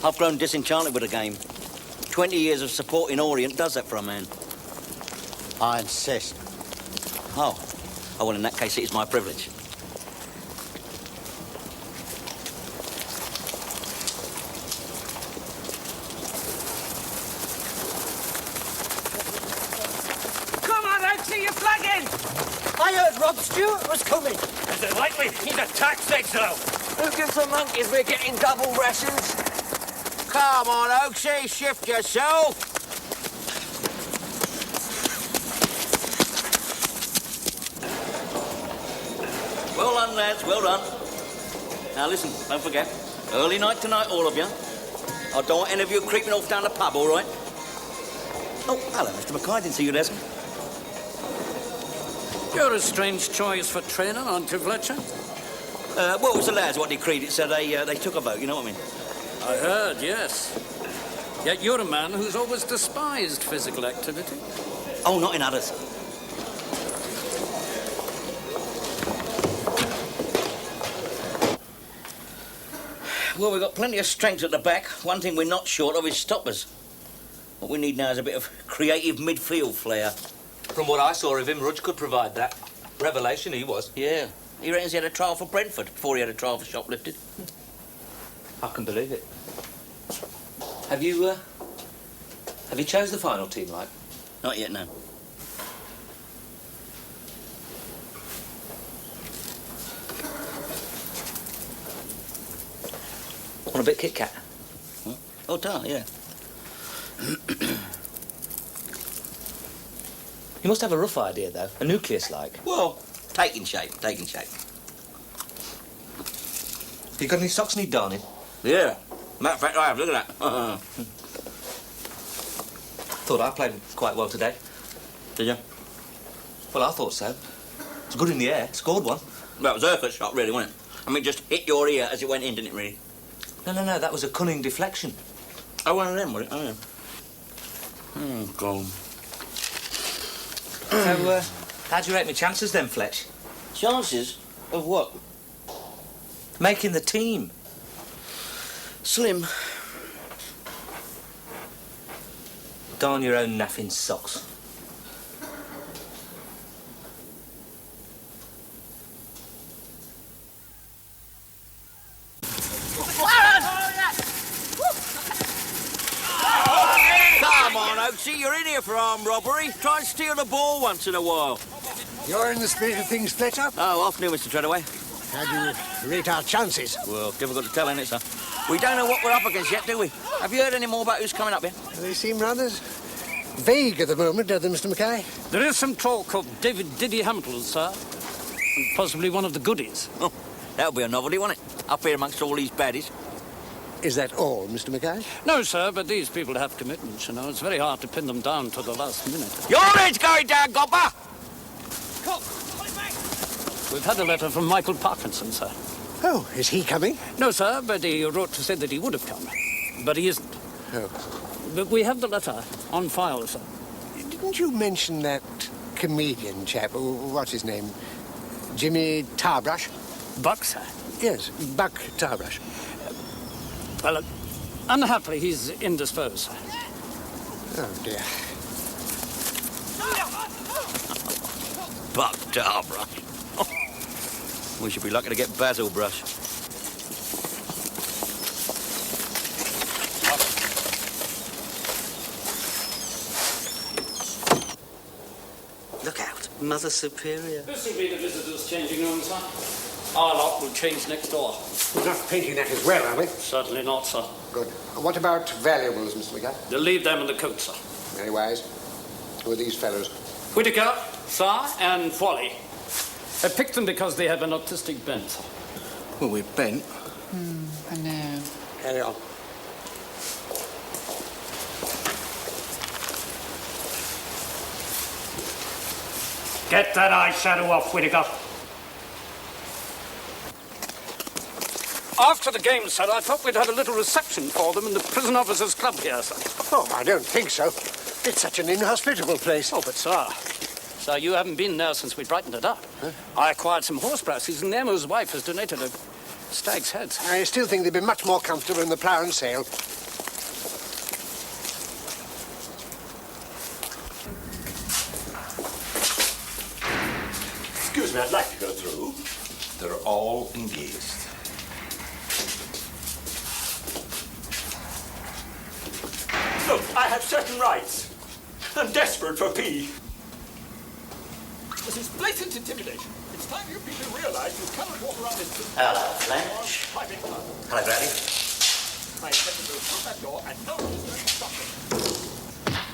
I've grown disenchanted with the game. 20 years of support in Orient does that for a man. I insist. Oh. Oh, well, in that case, it is my privilege. Come on, Oaksy, you're flagging! I heard Rob Stewart was coming. Is it likely? He's a tax exile. Who gives the monkeys we're getting double rations? Come on, Oaksy, shift yourself. Well done, lads, well done. Now, listen, don't forget, early night tonight, all of you. I don't want any of you creeping off down the pub, all right? Oh, hello, Mr. Mackay, didn't see you, Desmond. You're a strange choice for trainer, aren't you, Fletcher? What was the lads what decreed it? Said they took a vote, you know what I mean? I heard, yes. Yet you're a man who's always despised physical activity. Oh, not in others. Well, we've got plenty of strength at the back. One thing we're not short of is stoppers. What we need now is a bit of creative midfield flair. From what I saw of him, Rudge could provide that. Revelation he was. Yeah. He reckons he had a trial for Brentford before he had a trial for shoplifting. I can believe it. Have you chose the final team, like? Not yet, no. Want a bit Kit Kat? Huh? Oh, yeah. You must have a rough idea, though. A nucleus-like. Well, taking shape. You got any socks need darning? Yeah. Matter of fact, I have. Look at that. Thought I played quite well today. Did you? Well, I thought so. It's good in the air. Scored one. Well, it was Urquhart's shot, really, wasn't it? I mean, just hit your ear as it went in, didn't it, really? No. That was a cunning deflection. Oh, one of them, was it? Oh, yeah. Oh, God. So, how do you rate my chances then, Fletch? Chances? Of what? Making the team. Slim. Darn your own naffing socks. Come on, Oaksy, you're in here for armed robbery. Try and steal the ball once in a while. You're in the spirit of things, Fletcher? Oh, afternoon, Mr. Treadaway. How do you rate our chances? Well, difficult to tell, ain't it, sir? We don't know what we're up against yet, do we? Have you heard any more about who's coming up here? They seem rather vague at the moment, don't they, Mr. Mackay? There is some talk of David Diddy Hamilton, sir. And possibly one of the goodies. Oh, that would be a novelty, wouldn't it? Up here amongst all these baddies. Is that all, Mr. Mackay? No, sir, but these people have commitments, you know. It's very hard to pin them down to the last minute. Your head's going down, Gopper! Cook, pull it back! We've had a letter from Michael Parkinson, sir. Oh, is he coming? No, sir, but he wrote to say that he would have come. But he isn't. Oh. But we have the letter on file, sir. Didn't you mention that comedian chap? What's his name? Jimmy Tarbrush? Buck, sir? Yes, Buck Tarbrush. Well, unhappily, he's indisposed, sir. Oh, dear. Buck Tarbrush. We should be lucky to get Basil Brush. Look out, Mother Superior. This will be the visitors' changing room, sir. Our lot will change next door. We're not painting that as well, are we? Certainly not, sir. Good. And what about valuables, Mr. McGuire? They'll leave them in the coat, sir. Very wise. Who are these fellows? Whittaker, sir, and Wally. I picked them because they have an artistic bent, sir. Well, we're bent. I know. Carry on. Get that eyeshadow off, Whittaker. After the game, sir, I thought we'd have a little reception for them in the Prison Officers' Club here, sir. Oh, I don't think so. It's such an inhospitable place. Oh, but, sir, you haven't been there since we brightened it up. Huh? I acquired some horse brassies, and Nemo's wife has donated a stag's head. I still think they'd be much more comfortable in the plough and sail. Excuse me, I'd like to go through. They're all engaged. Look, I have certain rights. I'm desperate for pee. This is blatant intimidation. It's time you people realize you cannot walk around this... Hello, Fletch. Hello, Granny. I intend to go through that door and no one is going to stop me.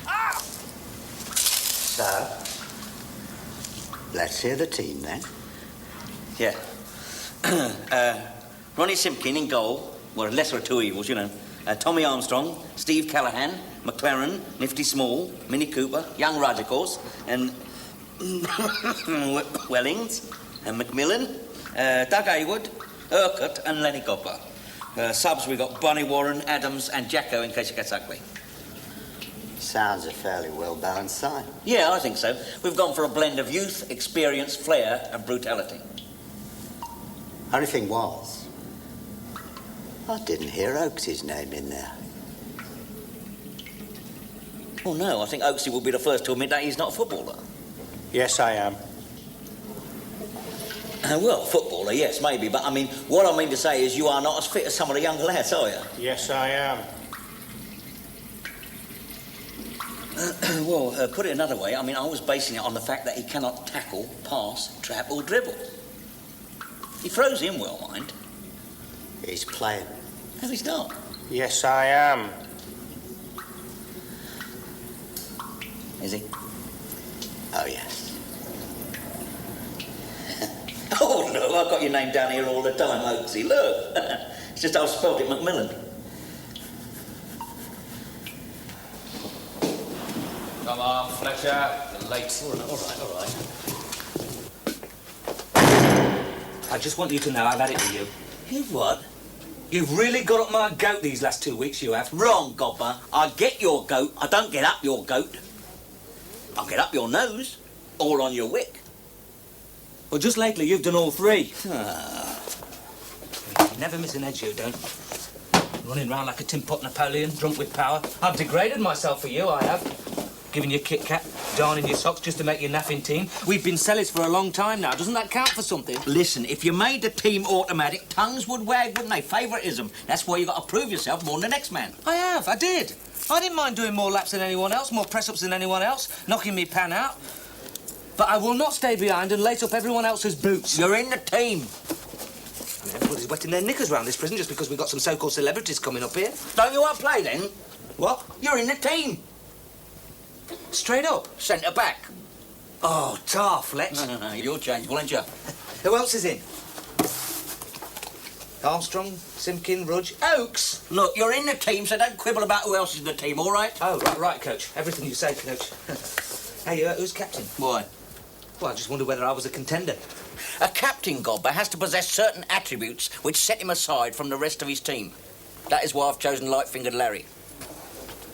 Ah! So, let's hear the team then. Yeah. Ronnie Simpkin in goal. Well, lesser of two evils, you know. Tommy Armstrong, Steve Callahan, McLaren, Nifty Small, Minnie Cooper, Young Radicals, and Wellings, and Macmillan, Doug Haywood, Urquhart, and Lenny Copper. Subs, we got Bonnie Warren, Adams, and Jacko in case it gets ugly. Sounds a fairly well-balanced side. Yeah, I think so. We've gone for a blend of youth, experience, flair, and brutality. Only thing was, I didn't hear Oakes's name in there. Oh, no, I think Oakesy will be the first to admit that he's not a footballer. Yes, I am. Well, footballer, yes, maybe, but I mean, what I mean to say is you are not as fit as some of the younger lads, are you? Yes, I am. Well, put it another way, I mean, I was basing it on the fact that he cannot tackle, pass, trap, or dribble. He throws in well, mind. He's playing. No, he's not. Yes, I am. Is he? Oh, yes. Oh, no, I've got your name down here all the time, Oaksy. Look. It's just I've spelled it Macmillan. Come on, Fletcher. You're late. All right. I just want you to know I've had it with you. You've what? You've really got up my goat these last 2 weeks, you have. Wrong, Gobber. I get your goat. I don't get up your goat. I'll get up your nose. Or on your wick. Well, just lately you've done all three. You never miss an edge, you don't. Running round like a tin pot Napoleon, drunk with power. I've degraded myself for you, I have. Giving you Kit Kat, darning your socks just to make your naffing team. We've been sellies for a long time now. Doesn't that count for something? Listen, if you made the team automatic, tongues would wag, wouldn't they? Favouritism. That's why you got to prove yourself more than the next man. I did. I didn't mind doing more laps than anyone else, more press-ups than anyone else, knocking me pan out. But I will not stay behind and lace up everyone else's boots. You're in the team. I mean, everybody's wetting their knickers round this prison just because we've got some so-called celebrities coming up here. Don't you want to play, then? What? You're in the team. Straight up? Centre back. Oh, tar, Fletch. No, you're changeable, ain't you? Who else is in? Armstrong, Simpkin, Rudge, Oakes. Look, you're in the team, so don't quibble about who else is in the team, all right? Oh, right, Coach. Everything you say, Coach. Hey, who's captain? Why? Well, I just wondered whether I was a contender. A captain gobber has to possess certain attributes which set him aside from the rest of his team. That is why I've chosen Light-Fingered Larry.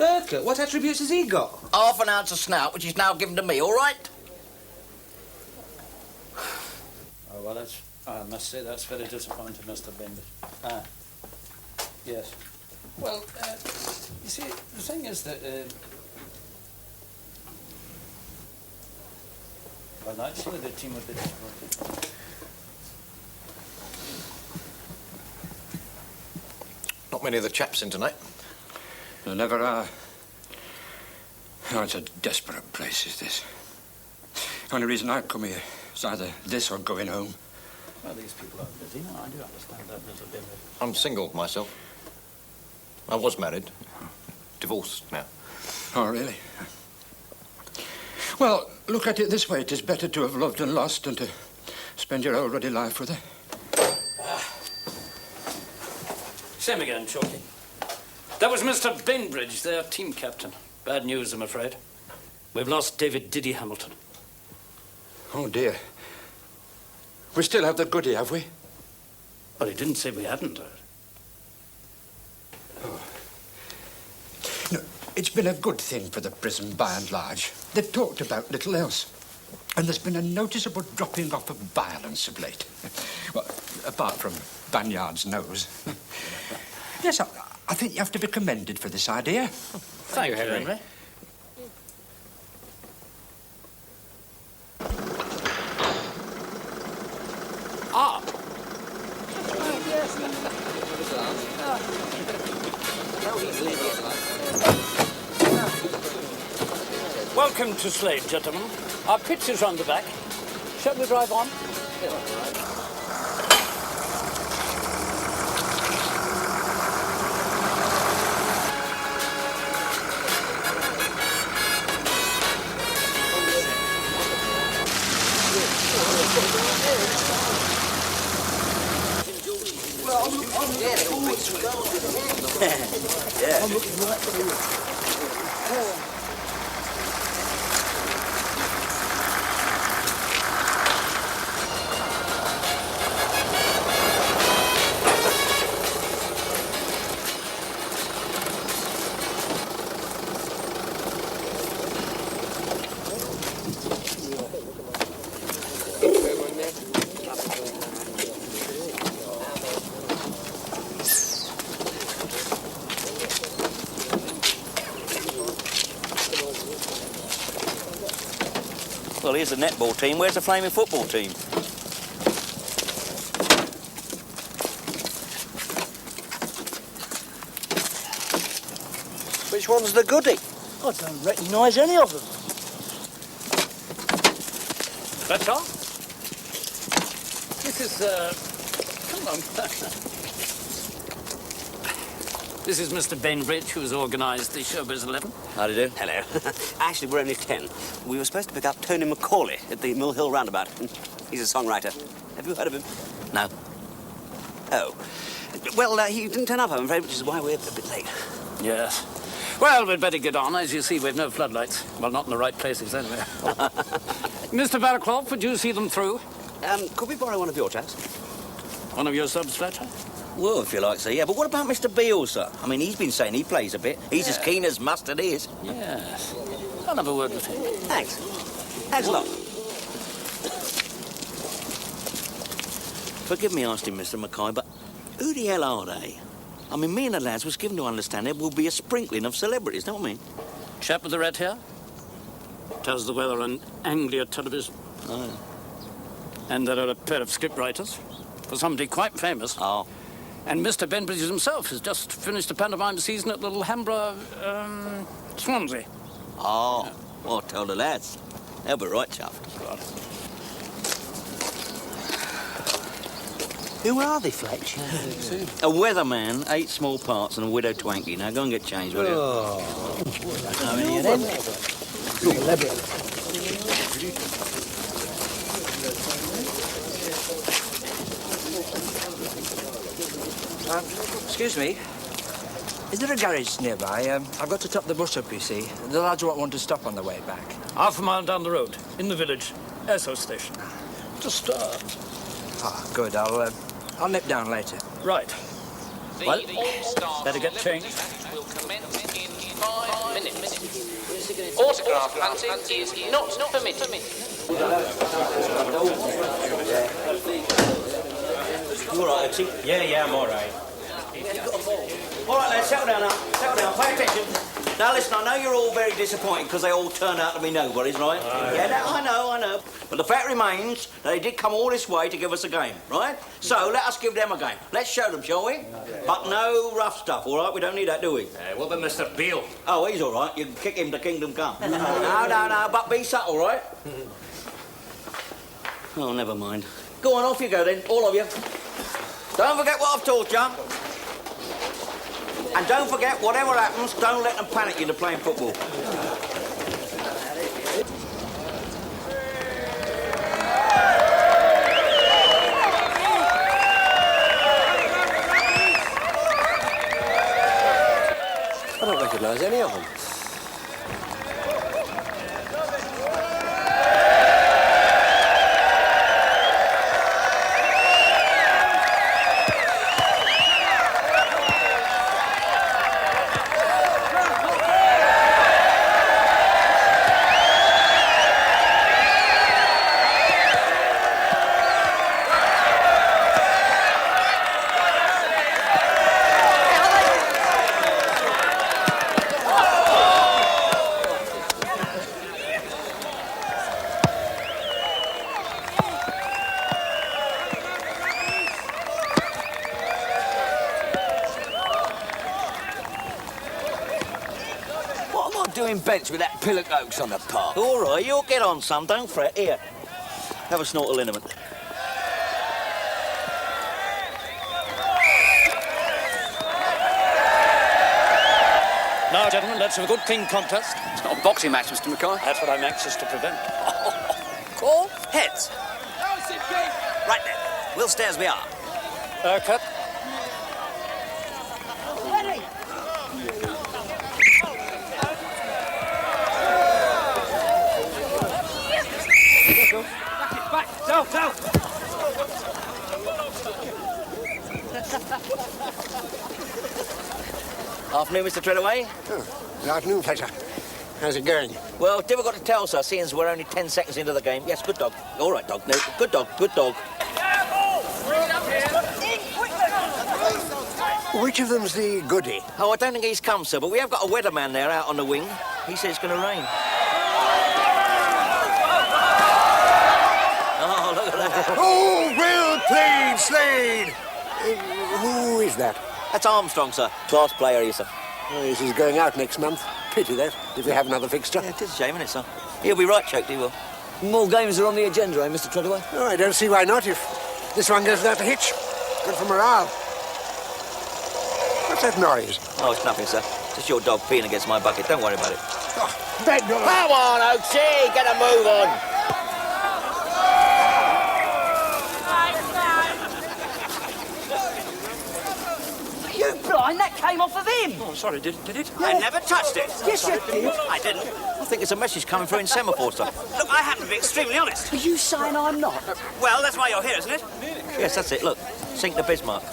Urquhart, what attributes has he got? Half an ounce of snout, which is now given to me, all right? Oh, well, that's... I must say that's very disappointing, Mr. Bender. Ah, yes. Well, you see, the thing is that... well, actually, the team would be disappointed. Not many of the chaps in tonight. There never are. Oh, it's a desperate place, is this. Only reason I've come here is either this or going home. Well, these people are busy. No, I do understand that, Mr. Bender. I'm single myself. I was married. Divorced now. Oh, really? Well, look at it this way. It is better to have loved and lost than to spend your whole ruddy life with her. Same again, Chalky. That was Mr. Bainbridge, their team captain. Bad news, I'm afraid. We've lost David Diddy Hamilton. Oh, dear. We still have the goodie, have we? Well, he didn't say we hadn't. Oh. No, it's been a good thing for the prison, by and large. They've talked about little else. And there's been a noticeable dropping off of violence of late. Well, apart from Banyard's nose. Yes, I think you have to be commended for this idea. Thank you, Henry. Ah! Welcome to Slade, gentlemen. Our pitch is round the back. Shall we drive on? Well, here's the netball team. Where's the flaming football team? Which one's the goodie? I don't recognise any of them. That's all? This is, come on. This is Mr. Bainbridge, who's organised the Showbiz 11. How do you do? Hello. Actually, we're only 10. We were supposed to pick up Tony Macaulay at the Mill Hill Roundabout. He's a songwriter. Have you heard of him? No. Oh. Well, he didn't turn up, I'm afraid, which is why we're a bit late. Yes. Well, we'd better get on. As you see, we've no floodlights. Well, not in the right places, anyway. Mr. Barraclough, would you see them through? Could we borrow one of your chaps? One of your subs, Fletcher? Well, if you like, sir, yeah. But what about Mr. Beale, sir? I mean, he's been saying he plays a bit. He's as keen as mustard is. Yes. I'll have a word with him. Thanks. Thanks a lot. Forgive me asking, Mr. Mackay, but who the hell are they? I mean, me and the lads was given to understand there will be a sprinkling of celebrities, don't we? Chap with the red hair? Tells the weather on Anglia television. Oh. And there are a pair of scriptwriters for somebody quite famous. Oh. And Mr. Bainbridge himself has just finished a pantomime season at Little Hambra, Swansea. Oh. Well, tell the lads. They'll be right chuffed. Right. Who are they, Fletch? A weatherman, 8 small parts, and a widow twanky. Now go and get changed, will you? Oh. How many of them? Excuse me. Is there a garage nearby? I've got to top the bus up, you see. The lads won't want to stop on the way back. Half a mile down the road, in the village, Esso station. disturbed. Ah, good. I'll nip down later. Right. Well, better get changed. Will commence in 5 minutes. Autograph hunting is not permitted. You all right, Oaksy? Yeah, I'm all right. All right, lads, settle down now. Settle down, pay attention. Now, listen, I know you're all very disappointed because they all turned out to be nobodies, right? Yeah, I know. But the fact remains that they did come all this way to give us a game, right? So, let us give them a game. Let's show them, shall we? But no rough stuff, all right? We don't need that, do we? What about Mr. Beale? Oh, he's all right. You can kick him to kingdom come. No, but be subtle, right? Oh, never mind. Go on, off you go then, all of you. Don't forget what I've taught you. And don't forget, whatever happens, don't let them panic you into playing football. I don't recognise any of them. Doing bench with that pillock oaks on the park. All right, you'll get on some, don't fret. Here, have a snort of liniment. Now, gentlemen, let's have a good clean contest. It's not a boxing match, Mr. Mackay. That's what I'm anxious to prevent. Call heads. Right then. We'll stay as we are. Cut. Down. Afternoon, Mr. Treadaway. Oh, good afternoon, Fletcher. How's it going? Well, difficult to tell, sir, seeing as we're only 10 seconds into the game. Yes, good dog. All right, dog. No, good dog. Which of them's the goodie? Oh, I don't think he's come, sir, but we have got a weatherman there out on the wing. He says it's going to rain. Oh, look at that. Oh, well played, Slade! Who is that? That's Armstrong, sir. Class player, he, sir. Oh, yes, he's going out next month. Pity that, if we have another fixture. Yeah, it is a shame, isn't it, sir? He'll be right choked, he will. More games are on the agenda, eh, Mr. Treadaway? Oh, I don't see why not, if this one goes without a hitch. Good for morale. What's that noise? Oh, it's nothing, sir. Just your dog peeing against my bucket. Don't worry about it. Oh, bad dog. Come on, Oaksy! Get a move on! You blind, that came off of him. Oh, sorry, did it? Yeah. I never touched it. Yes, you did. I didn't. I think it's a message coming through in semaphore, sir. Look, I happen to be extremely honest. Are you saying I'm not? Well, that's why you're here, isn't it? Yes, that's it. Look, sink the Bismarck.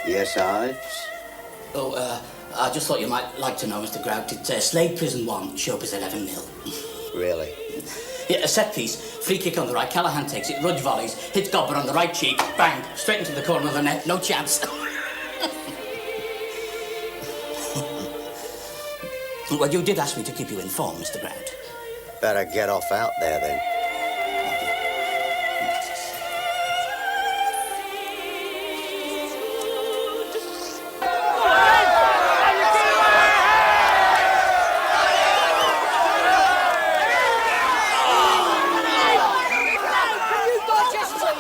Yes, Ives? Oh, I just thought you might like to know, Mr. Grout. It's Slade Prison 1, show up is 11-0. Really? Yeah, a set piece, free kick on the right, Callahan takes it, Rudge volleys, hits Gobber on the right cheek, bang, straight into the corner of the net, no chance. Well, you did ask me to keep you informed, Mr. Grout. Better get off out there, then.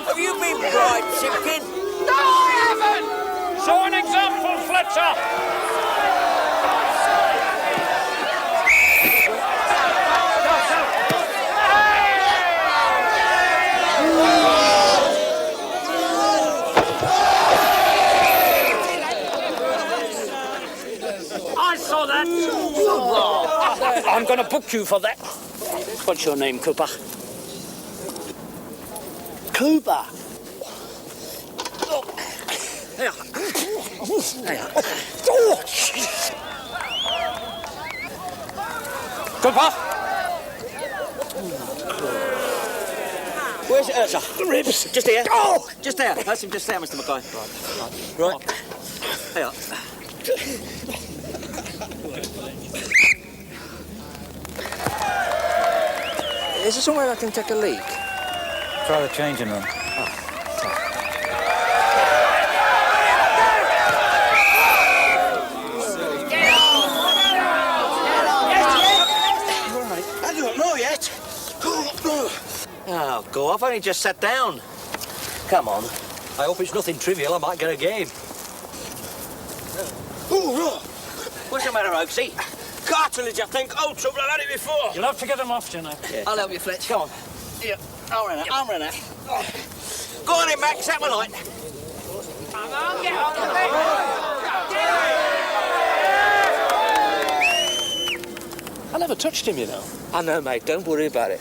Have you been bribed, Simpkin? No, I haven't! Show an example, Fletcher! I'm going to book you for that. What's your name, Cooper? Cooper. Here. Here. Cooper? Where's it hurt, sir? The ribs. Just here. Oh! Just there. That's him just there, Mr. Mackay. Right. Here. Is there somewhere I can take a leak? Try the changing room. I don't know yet. Oh, go off. I only just sat down. Come on. I hope it's nothing trivial. I might get a game. What's the matter, Oaksy? Cartilage, I think. Oh, trouble. I've had it before. You'll have to get him off, you know. Yeah. I'll help you, Fletch. Come on. Here. I'll run it. I'll run it. Go on in, Max. Have a light. I never touched him, you know. I know, mate. Don't worry about it.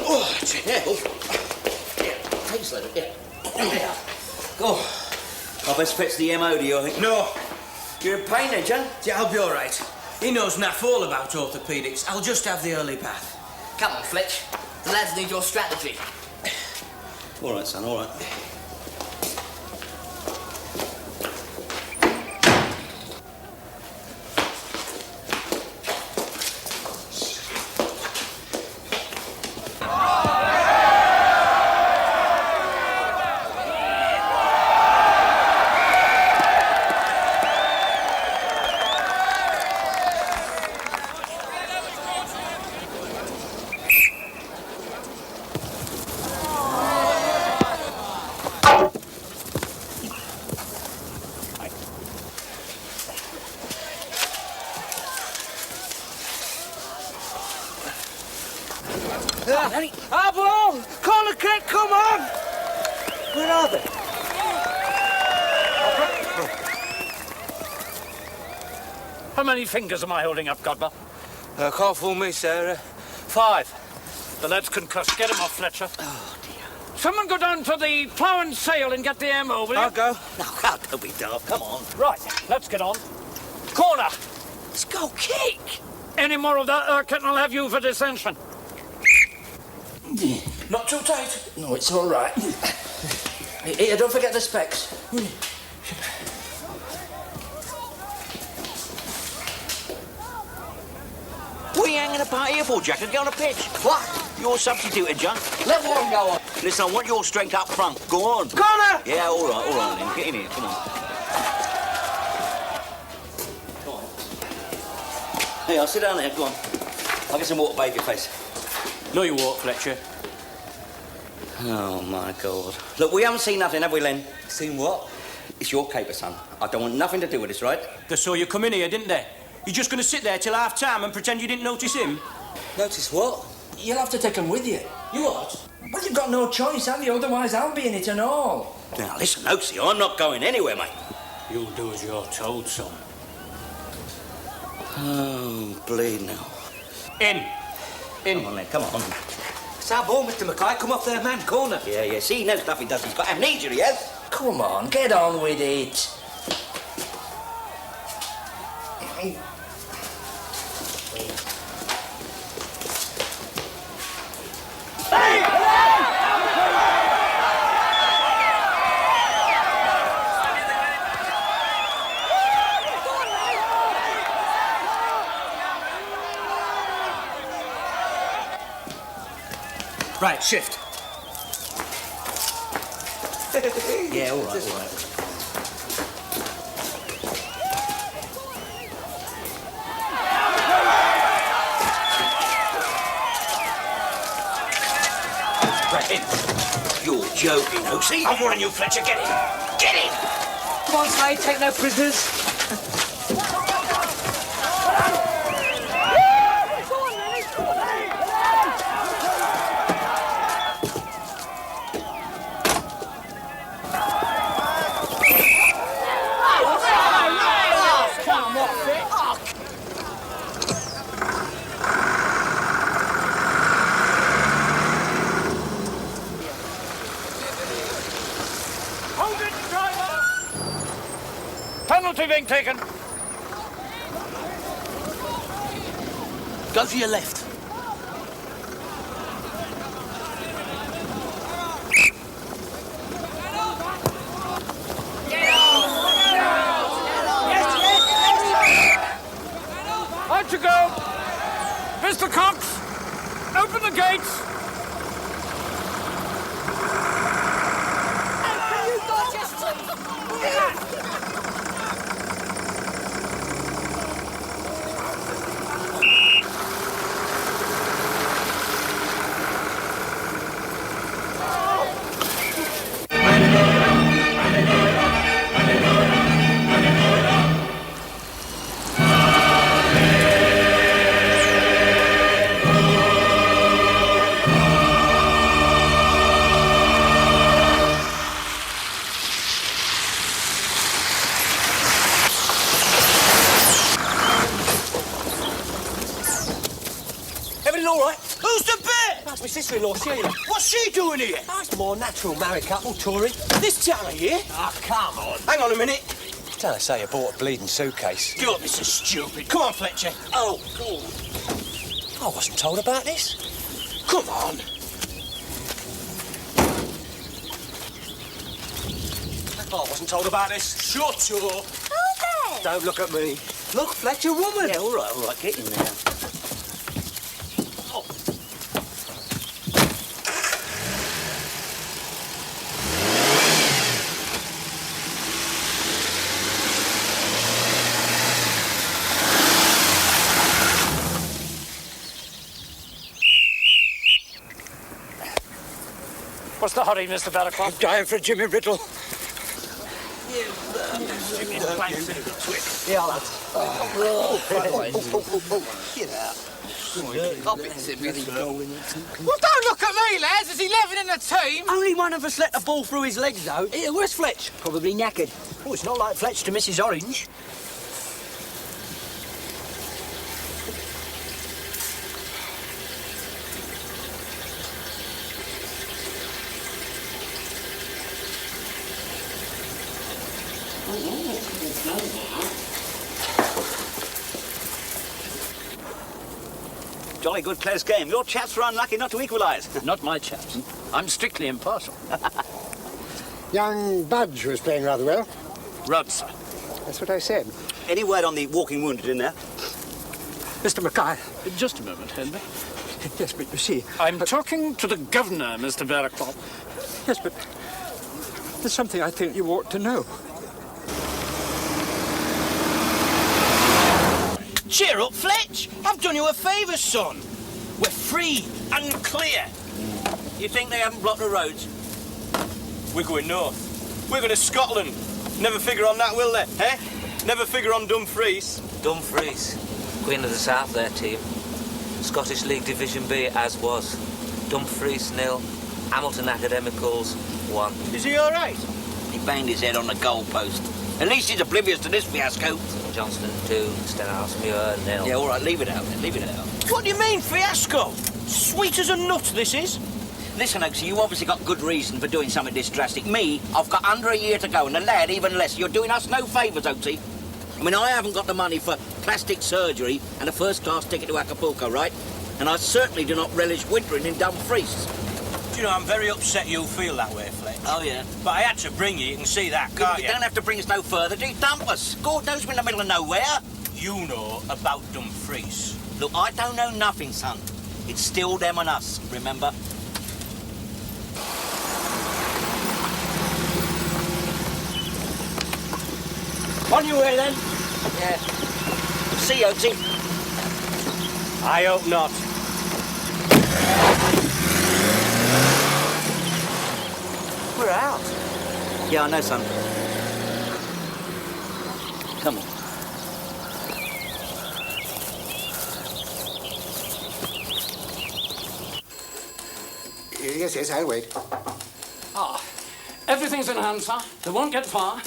Oh, Yeah. Yeah. Take this letter. Yeah. Yeah. Go. I best fetch the MO, do you think? No. You're in pain, then, John? Yeah, I'll be all right. He knows naff all about orthopaedics. I'll just have the early bath. Come on, Fletch. The lads need your strategy. All right, son, all right. Arvo! Corner kick, come on! Where are they? How many fingers am I holding up, Godber? Can't fool me, sir. 5. The lad's concussed. Get him off, Fletcher. Oh, dear. Someone go down to the plough and sail and get the MO, will you? I'll go. No, don't be daft. Come on. Right, let's get on. Corner! Let's go kick! Any more of that, Urquhart, and I'll have you for dissension. Not too tight. No, it's all right. Here, don't forget the specs. What are you hanging about here for, Jack? Get on the pitch. What? You're substituted, John. Let one go on. Listen, I want your strength up front. Go on. Corner! Yeah, all right, then. Get in here, come on. Come on. Hey, I'll sit down there, go on. I'll get some water, bathe your face. No, you won't, Fletcher. Oh, my God. Look, we haven't seen nothing, have we, Len? Seen what? It's your caper, son. I don't want nothing to do with this, right? They saw you come in here, didn't they? You're just going to sit there till half-time and pretend you didn't notice him? Notice what? You'll have to take him with you. You what? Well, you've got no choice, have you? Otherwise, I'll be in it and all. Now, listen, Oaksy, I'm not going anywhere, mate. You'll do as you're told, son. Oh, bleed now. In. Come on, then, come on. It's our ball, Mr. Mackay. Come off there, man. Corner. Yeah, see, he knows stuff he does. He's got amnesia, he has. Come on, get on with it. Right, shift. Yeah, all right. Right, in. You're joking, Oaksy. I'm warning you, Fletcher. Get in. Get in! Come on, Slade, take no prisoners. Inventory being taken. Go to your left. Out you go. Mr. Cox, open the gates. All right. Who's the bit? That's my sister-in-law, Sheila. What's she doing here? That's a more natural married couple, touring. This time of year? Ah, come on. Hang on a minute. Tell her say you bought a bleeding suitcase. You're so stupid. Come on, Fletcher. Oh, cool. I wasn't told about this. Come on. I wasn't told about this. Shut up. Who's there? Don't look at me. Look, Fletcher, woman. Yeah, all right. Get in there. What's the hurry, Mr. Barraclough? I'm dying for Jimmy Riddle. Yeah, lads. Get out. Well, don't look at me, lads. There's 11 in the team. Only one of us let the ball through his legs, though. Here, where's Fletch? Probably knackered. Oh, it's not like Fletch to Mrs. Orange. Jolly good close game. Your chaps were unlucky not to equalise. Not my chaps. I'm strictly impartial. Young Budge was playing rather well. Rod, sir. That's what I said. Any word on the walking wounded in there? Mr. Mackay. Just a moment, Henry. Yes, but you see... I'm talking to the governor, Mr. Barraclough. Yes, but there's something I think you ought to know. Cheer up, Fletch. I've done you a favour, son. We're free and clear. You think they haven't blocked the roads? We're going north. We're going to Scotland. Never figure on that, will they, eh? Never figure on Dumfries. Dumfries. Queen of the South, their team. Scottish League Division B, as was. Dumfries 0, Hamilton Academicals 1. Is he all right? He banged his head on the goalpost. At least he's oblivious to this fiasco. Johnston 2, Stenhouse-Muir 0. Yeah, all right, leave it out then, leave it out. What do you mean, fiasco? Sweet as a nut, this is. Listen, Oaksy, you obviously got good reason for doing something this drastic. Me, I've got under a year to go, and the lad even less. You're doing us no favours, Oaksy. I mean, I haven't got the money for plastic surgery and a first-class ticket to Acapulco, right? And I certainly do not relish wintering in Dumfries. Do you know, I'm very upset you feel that way, Fletch. Oh, yeah? But I had to bring you can see that, can't You don't have to bring us no further, do you? Dump us. God knows we're in the middle of nowhere. You know about Dumfries. Look, I don't know nothing, son. It's still them and us, remember? On your way, then? Yeah. See you, Oaksy. I hope not. We're out. Yeah, I know, son. Come on. Yes, I'll wait. Ah, everything's in hand, sir. They won't get far.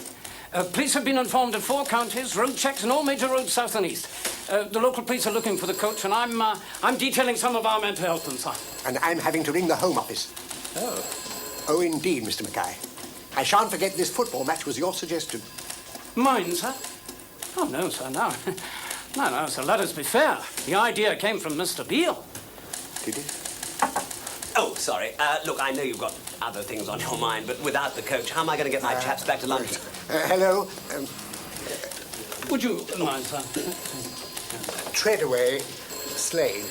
Police have been informed in 4 counties, road checks on all major roads south and east. The local police are looking for the coach, and I'm detailing some of our men to help them, sir. And I'm having to ring the Home Office. Oh. Oh, indeed, Mr. Mackay. I shan't forget this football match was your suggestion. Mine, sir. Oh, no, sir, no. No, sir, let us be fair. The idea came from Mr. Beale. Did it? Oh, sorry. Look, I know you've got other things on your mind, but without the coach, how am I going to get my chaps back to London? Hello. Would you mind, sir? Treadaway, Slade.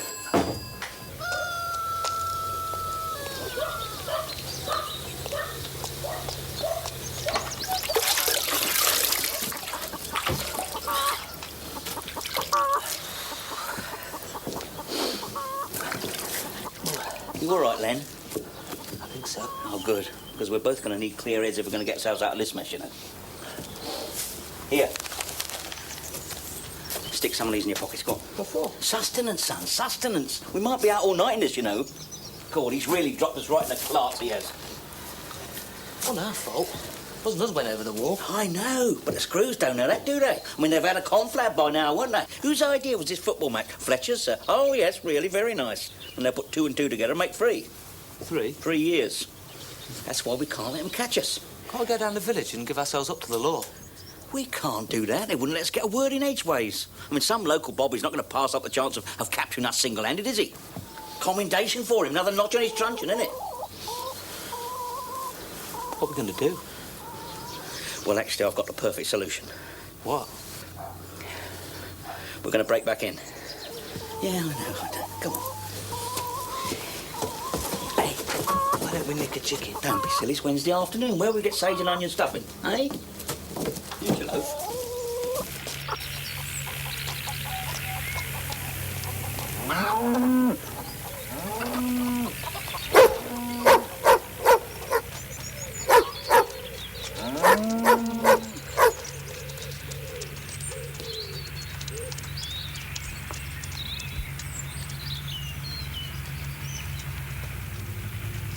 You all right, Len? I think so. Oh, good. Because we're both going to need clear heads if we're going to get ourselves out of this mess, you know. Here. Stick some of these in your pockets, go on. What for? Sustenance, son, sustenance. We might be out all night in this, you know. God, he's really dropped us right in the clarts, he has. On our fault. Wasn't us went over the wall. I know, but the screws don't know that, do they? I mean, they've had a conflab by now, wouldn't they? Whose idea was this football match? Fletcher's, sir? Oh, yes, really, very nice. And they'll put 2 and 2 together and make 3. 3? 3 years. That's why we can't let them catch us. Can't we go down the village and give ourselves up to the law? We can't do that. They wouldn't let us get a word in edgeways. I mean, some local bobby's not going to pass up the chance of capturing us single-handed, is he? Commendation for him. Another notch on his truncheon, isn't it? What are we going to do? Well, actually, I've got the perfect solution. What? We're going to break back in. Yeah, I know. Come on. Hey, why don't we nick a chicken? Don't be silly. It's Wednesday afternoon. Where will we get sage and onion stuffing, eh? Use your loaf.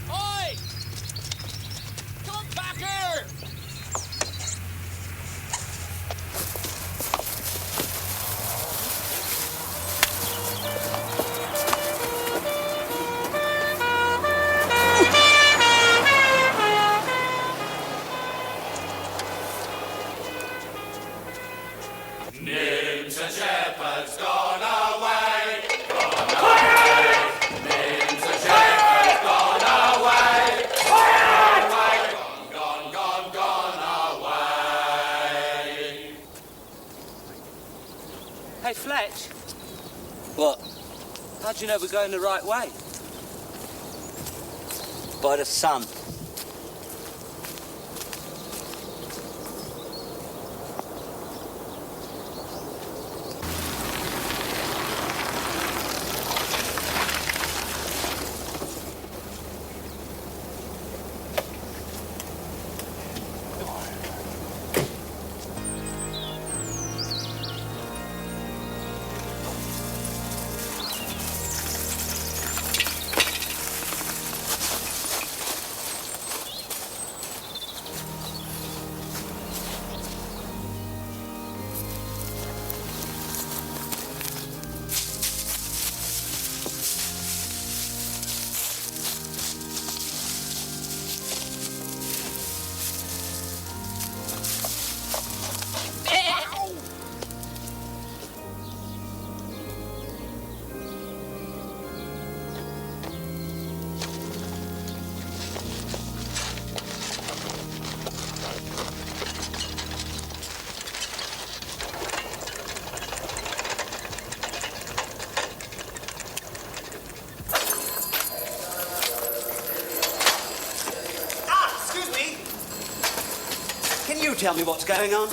Oi! Come back here! Names and shepherds gone away, gone away. Names and shepherds gone away, gone away, gone away. Hey, Fletch, What? how do you know we're going the right way? By the sun. Tell me what's going on.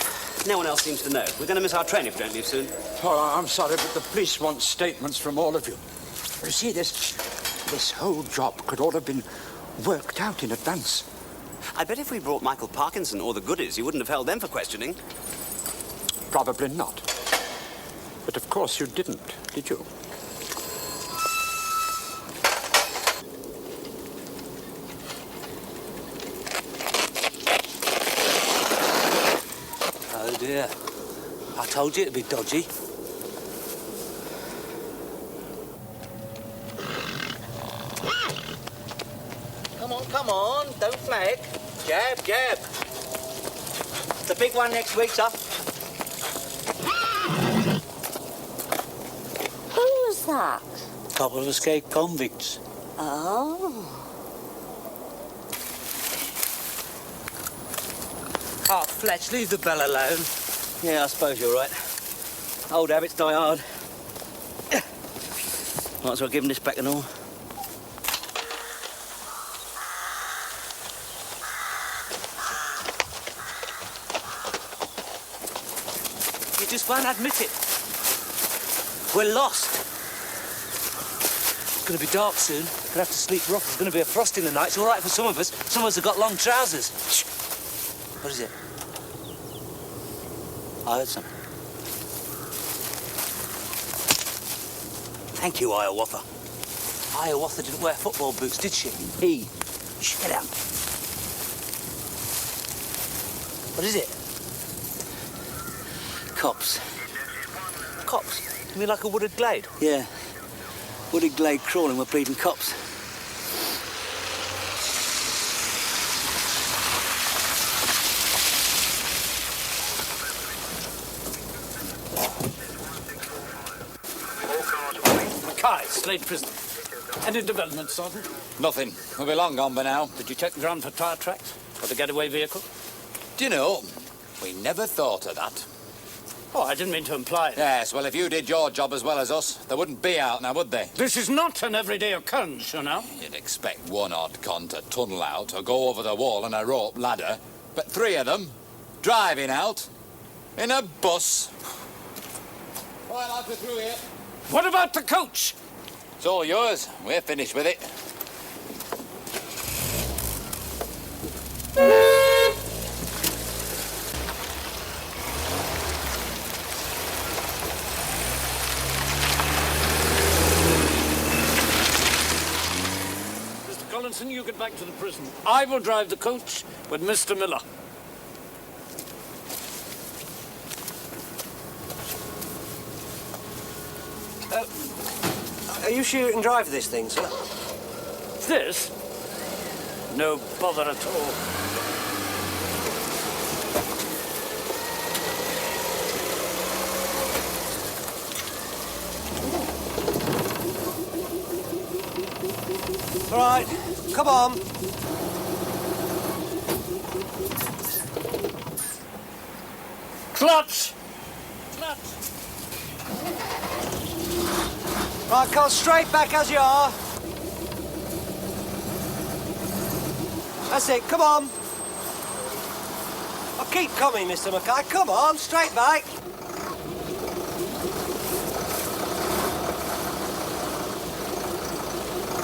No one else seems to know. We're going to miss our train if we don't leave soon. Oh, I'm sorry, but the police want statements from all of you. You see, this whole job could all have been worked out in advance. I bet if we brought Michael Parkinson or the goodies, you wouldn't have held them for questioning. Probably not. But of course you didn't, did you? Oh dear. I told you it'd be dodgy. Come on, don't flag. Jab, jab. The big one next week, sir. What's that? Couple of escaped convicts. Oh. Oh, Fletch, leave the bell alone. Yeah, I suppose you're right. Old habits die hard. Might as well give him this back and all. You just won't admit it. We're lost. It's going to be dark soon. We'll have to sleep rough. There's going to be a frost in the night. It's all right for some of us. Some of us have got long trousers. Shh. What is it? I heard something. Thank you, Hiawatha. Hiawatha didn't wear football boots, did she? Shh, get out. What is it? Cops. Cops? You mean like a wooded glade? Yeah. Wooded glade crawling with bleeding cops. Mackay, Slade Prison. Any development, Sergeant? Nothing. We'll be long gone by now. Did you check the ground for tyre tracks? Or the getaway vehicle? Do you know, we never thought of that. Oh, I didn't mean to imply it. Yes, well, if you did your job as well as us, they wouldn't be out now, would they? This is not an everyday occurrence, you know. You'd expect one odd con to tunnel out or go over the wall on a rope ladder, but three of them driving out in a bus. Well, I'll go through here. What about the coach? It's all yours. We're finished with it. Mr. Collinson, you get back to the prison. I will drive the coach with Mr. Miller. Are you sure you can drive this thing, sir? This? No bother at all. All right, come on. Clutch! Clutch! Right, come straight back as you are. That's it, come on. Oh, keep coming, Mr. Mackay. Come on, straight back.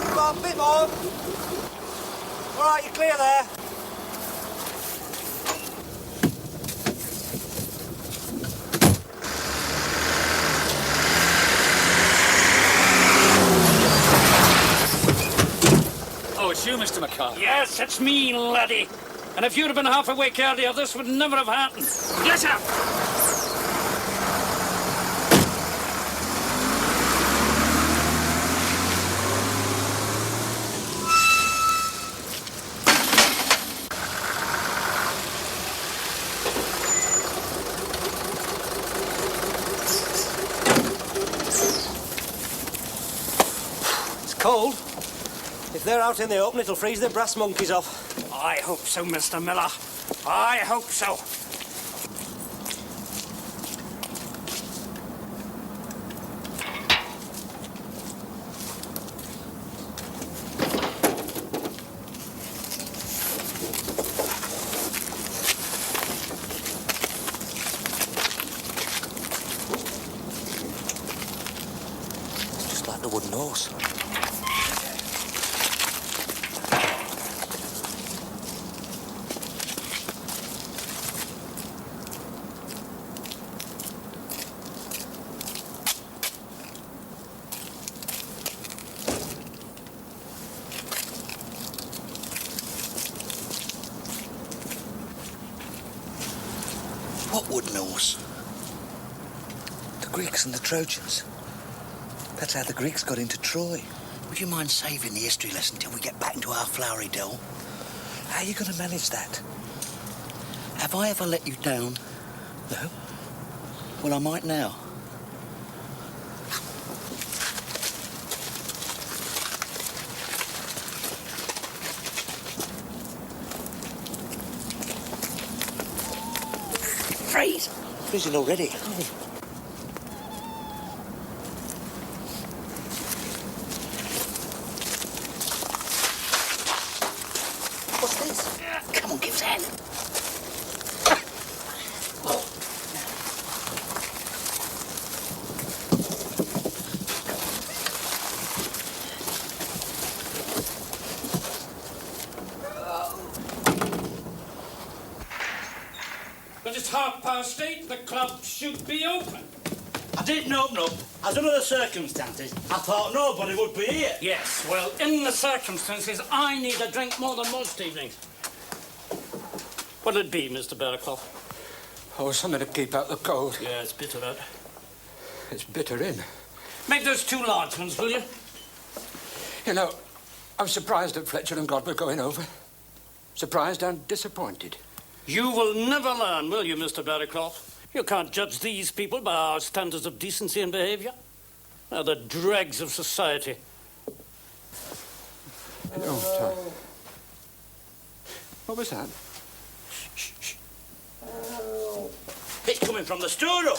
Come on, bit more. All right, you're clear there. Oh, it's you, Mr. Mackay. Yes, it's me, laddie. And if you'd have been half awake earlier, this would never have happened. Get up! It's cold. If they're out in the open, it'll freeze their brass monkeys off. I hope so, Mr. Miller. I hope so. It's just like the wooden horse. What wooden horse? The Greeks and the Trojans. That's how the Greeks got into Troy. Would you mind saving the history lesson till we get back into our flowery dell? How are you going to manage that? Have I ever let you down? No. Well, I might now. prison already. What's this? Come on, give us a hand. But it's 8:30. The club should be open. I didn't open up. As under the circumstances, I thought nobody would be here. Yes, well, in the circumstances, I need a drink more than most evenings. What'll it be, Mr. Barraclough? Oh, something to keep out the cold. Yeah, it's bitter out. It's bitter in. Make those 2 large ones, will you? You know, I'm surprised that Fletcher and God were going over. Surprised and disappointed. You will never learn, will you, Mr. Barraclough? You can't judge these people by our standards of decency and behaviour. They're the dregs of society. Oh, Tom. What was that? Shh, shh. It's coming from the storeroom.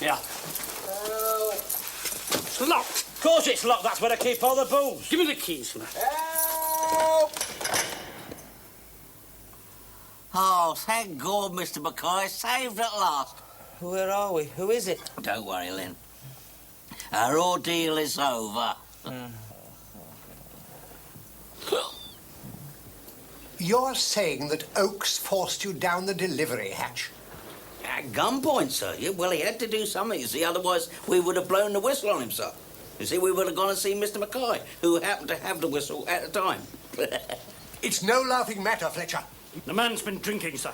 Yeah. It's locked. Of course it's locked. That's where I keep all the booze. Give me the keys, man. Oh, thank God, Mr. McCoy. Saved at last. Where are we? Who is it? Don't worry, Lynn. Our ordeal is over. You're saying that Oakes forced you down the delivery hatch? At gunpoint, sir. Yeah, well, he had to do something, you see. Otherwise, we would have blown the whistle on him, sir. You see, we would have gone and seen Mr. McCoy, who happened to have the whistle at the time. It's no laughing matter, Fletcher. The man's been drinking, sir.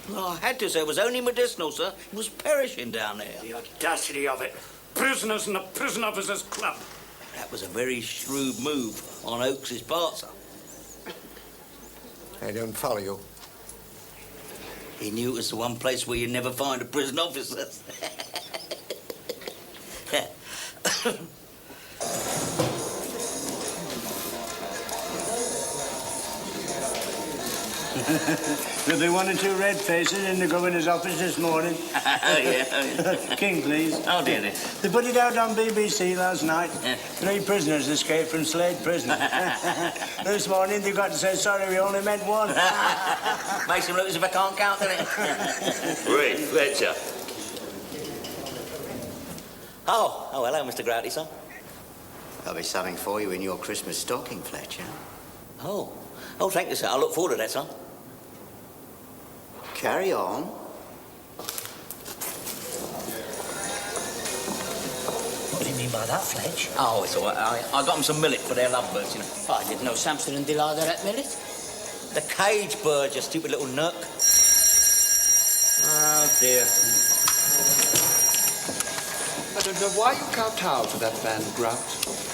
Well, I had to, sir. It was only medicinal, sir. He was perishing down there. The audacity of it. Prisoners in the prison officers' club. That was a very shrewd move on Oakes's part, sir. I don't follow you. He knew it was the one place where you'd never find a prison officer. There'll be 1 or 2 red faces in the governor's office this morning. Oh, yeah. King, please. Oh, dear. They put it out on BBC last night. 3 prisoners escaped from Slade Prison. This morning they got to say, sorry, we only meant 1. Makes him look as if I can't count, doesn't it? Right, Fletcher. Oh, hello, Mr. Grouty, sir. There'll be something for you in your Christmas stocking, Fletcher. Oh, thank you, sir. I look forward to that, sir. Carry on. What do you mean by that, Fletch? Oh, it's all right. I got them some millet for their lovebirds, you know. Oh, I didn't know Samson and Delilah ate millet. The cage bird, you stupid little nut. Oh, dear. I don't know why you kowtow to that man, Grout.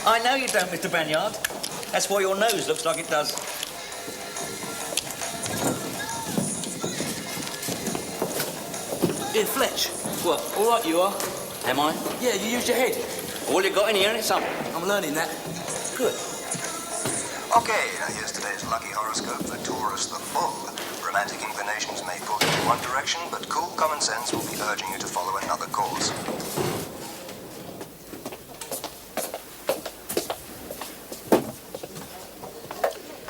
I know you don't, Mr. Banyard. That's why your nose looks like it does. Here, Fletch. What? All right you are. Am I? Yeah, you use your head. All you got in here, ain't it, son? I'm learning that. Good. Okay, here's today's lucky horoscope for Taurus the Bull. Romantic inclinations may pull you in one direction, but cool common sense will be urging you to follow another course.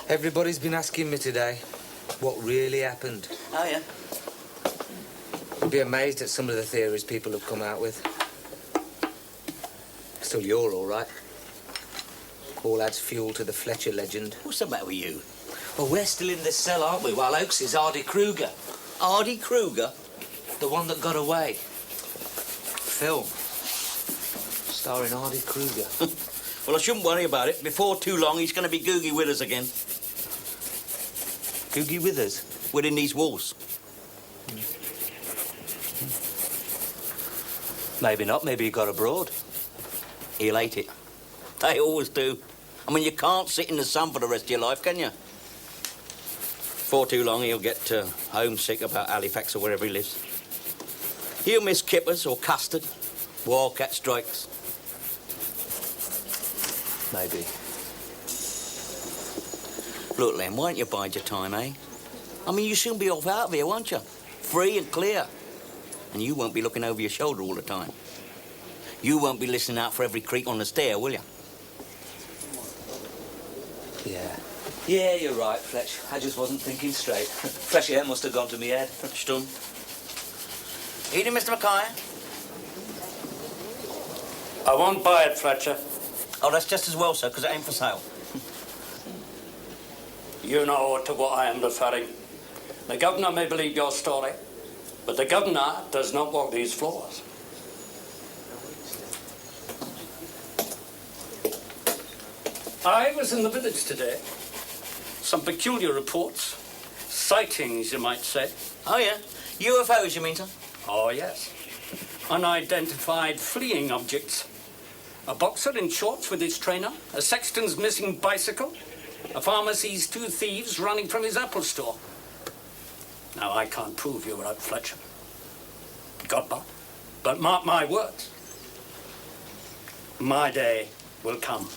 Everybody's been asking me today what really happened. Oh, yeah? You'd be amazed at some of the theories people have come out with. Still, you're all right. All adds fuel to the Fletcher legend. What's the matter with you? Well, we're still in the cell, aren't we, while Oakes is Hardy Kruger. Hardy Kruger? The one that got away. Film. Starring Hardy Kruger. Well, I shouldn't worry about it. Before too long, he's going to be Googie with us again. Googie Withers? Within these walls. Maybe not. Maybe he got abroad. He'll hate it. They always do. I mean, you can't sit in the sun for the rest of your life, can you? Before too long, he'll get homesick about Halifax or wherever he lives. He'll miss kippers or custard, wildcat strikes. Maybe. Look, Len, why don't you bide your time, eh? I mean, you'll soon be off out of here, won't you? free and clear. And you won't be looking over your shoulder all the time. You won't be listening out for every creak on the stair, will you? Yeah. Yeah, you're right, Fletch. I just wasn't thinking straight. Fresh air must have gone to me head. Stun. Eating, Mr. Mackay? I won't buy it, Fletcher. Oh, that's just as well, sir, because it ain't for sale. You know to what I am referring. The governor may believe your story, but the governor does not walk these floors. I was in the village today. Some peculiar reports. Sightings, you might say. Oh, yeah? UFOs, you mean, sir? Oh, yes. Unidentified fleeing objects. A boxer in shorts with his trainer, a sexton's missing bicycle, a farmer sees 2 thieves running from his apple store. Now, I can't prove you're out, Fletcher. God, but mark my words. My day will come.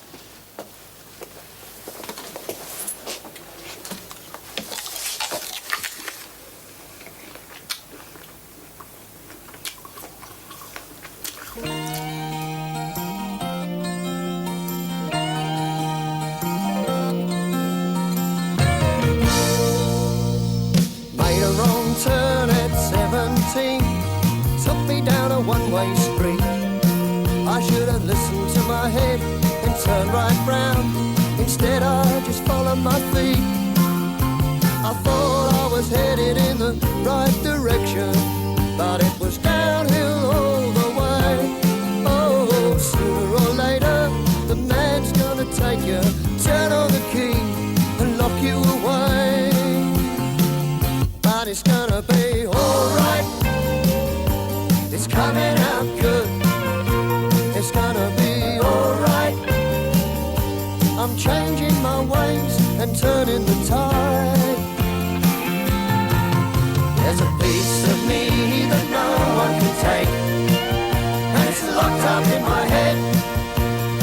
Made a wrong turn at 17, took me down a one-way street. I should have listened to my head and turned right round. Instead I just followed my feet. I thought I was headed in the right direction, but it was downhill all the way. Oh, sooner or later the man's gonna take you, turn on the key and lock you away. But it's gonna be alright, it's coming out good. It's gonna be alright, I'm changing my ways and turning the tide. There's a piece of me that no one can take, and it's locked up in my head.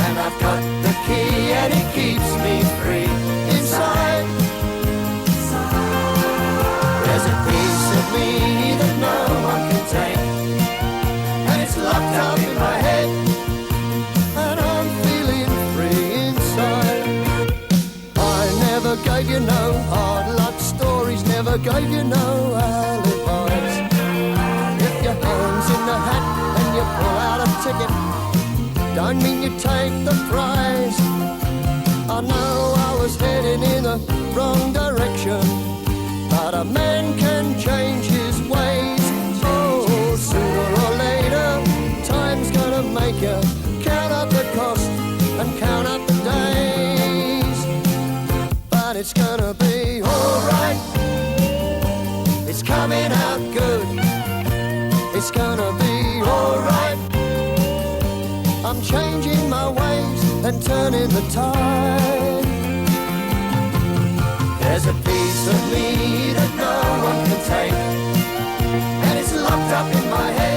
And I've got the key and it keeps me free inside. There's a piece of me that no one can take, and it's locked up in my head. And I'm feeling free inside. I never gave you no hard luck stories, never gave you no alibis. If your hand's in the hat and you pull out a ticket, don't mean you take the prize. I know I was heading in the wrong direction, but a man can change his ways. Oh, sooner or later, time's gonna make you count up the cost and count up the days. But it's gonna be alright, it's coming out good. It's gonna be alright, I'm changing my ways and turning the tide. There's a piece of me that no one can take, and it's locked up in my head.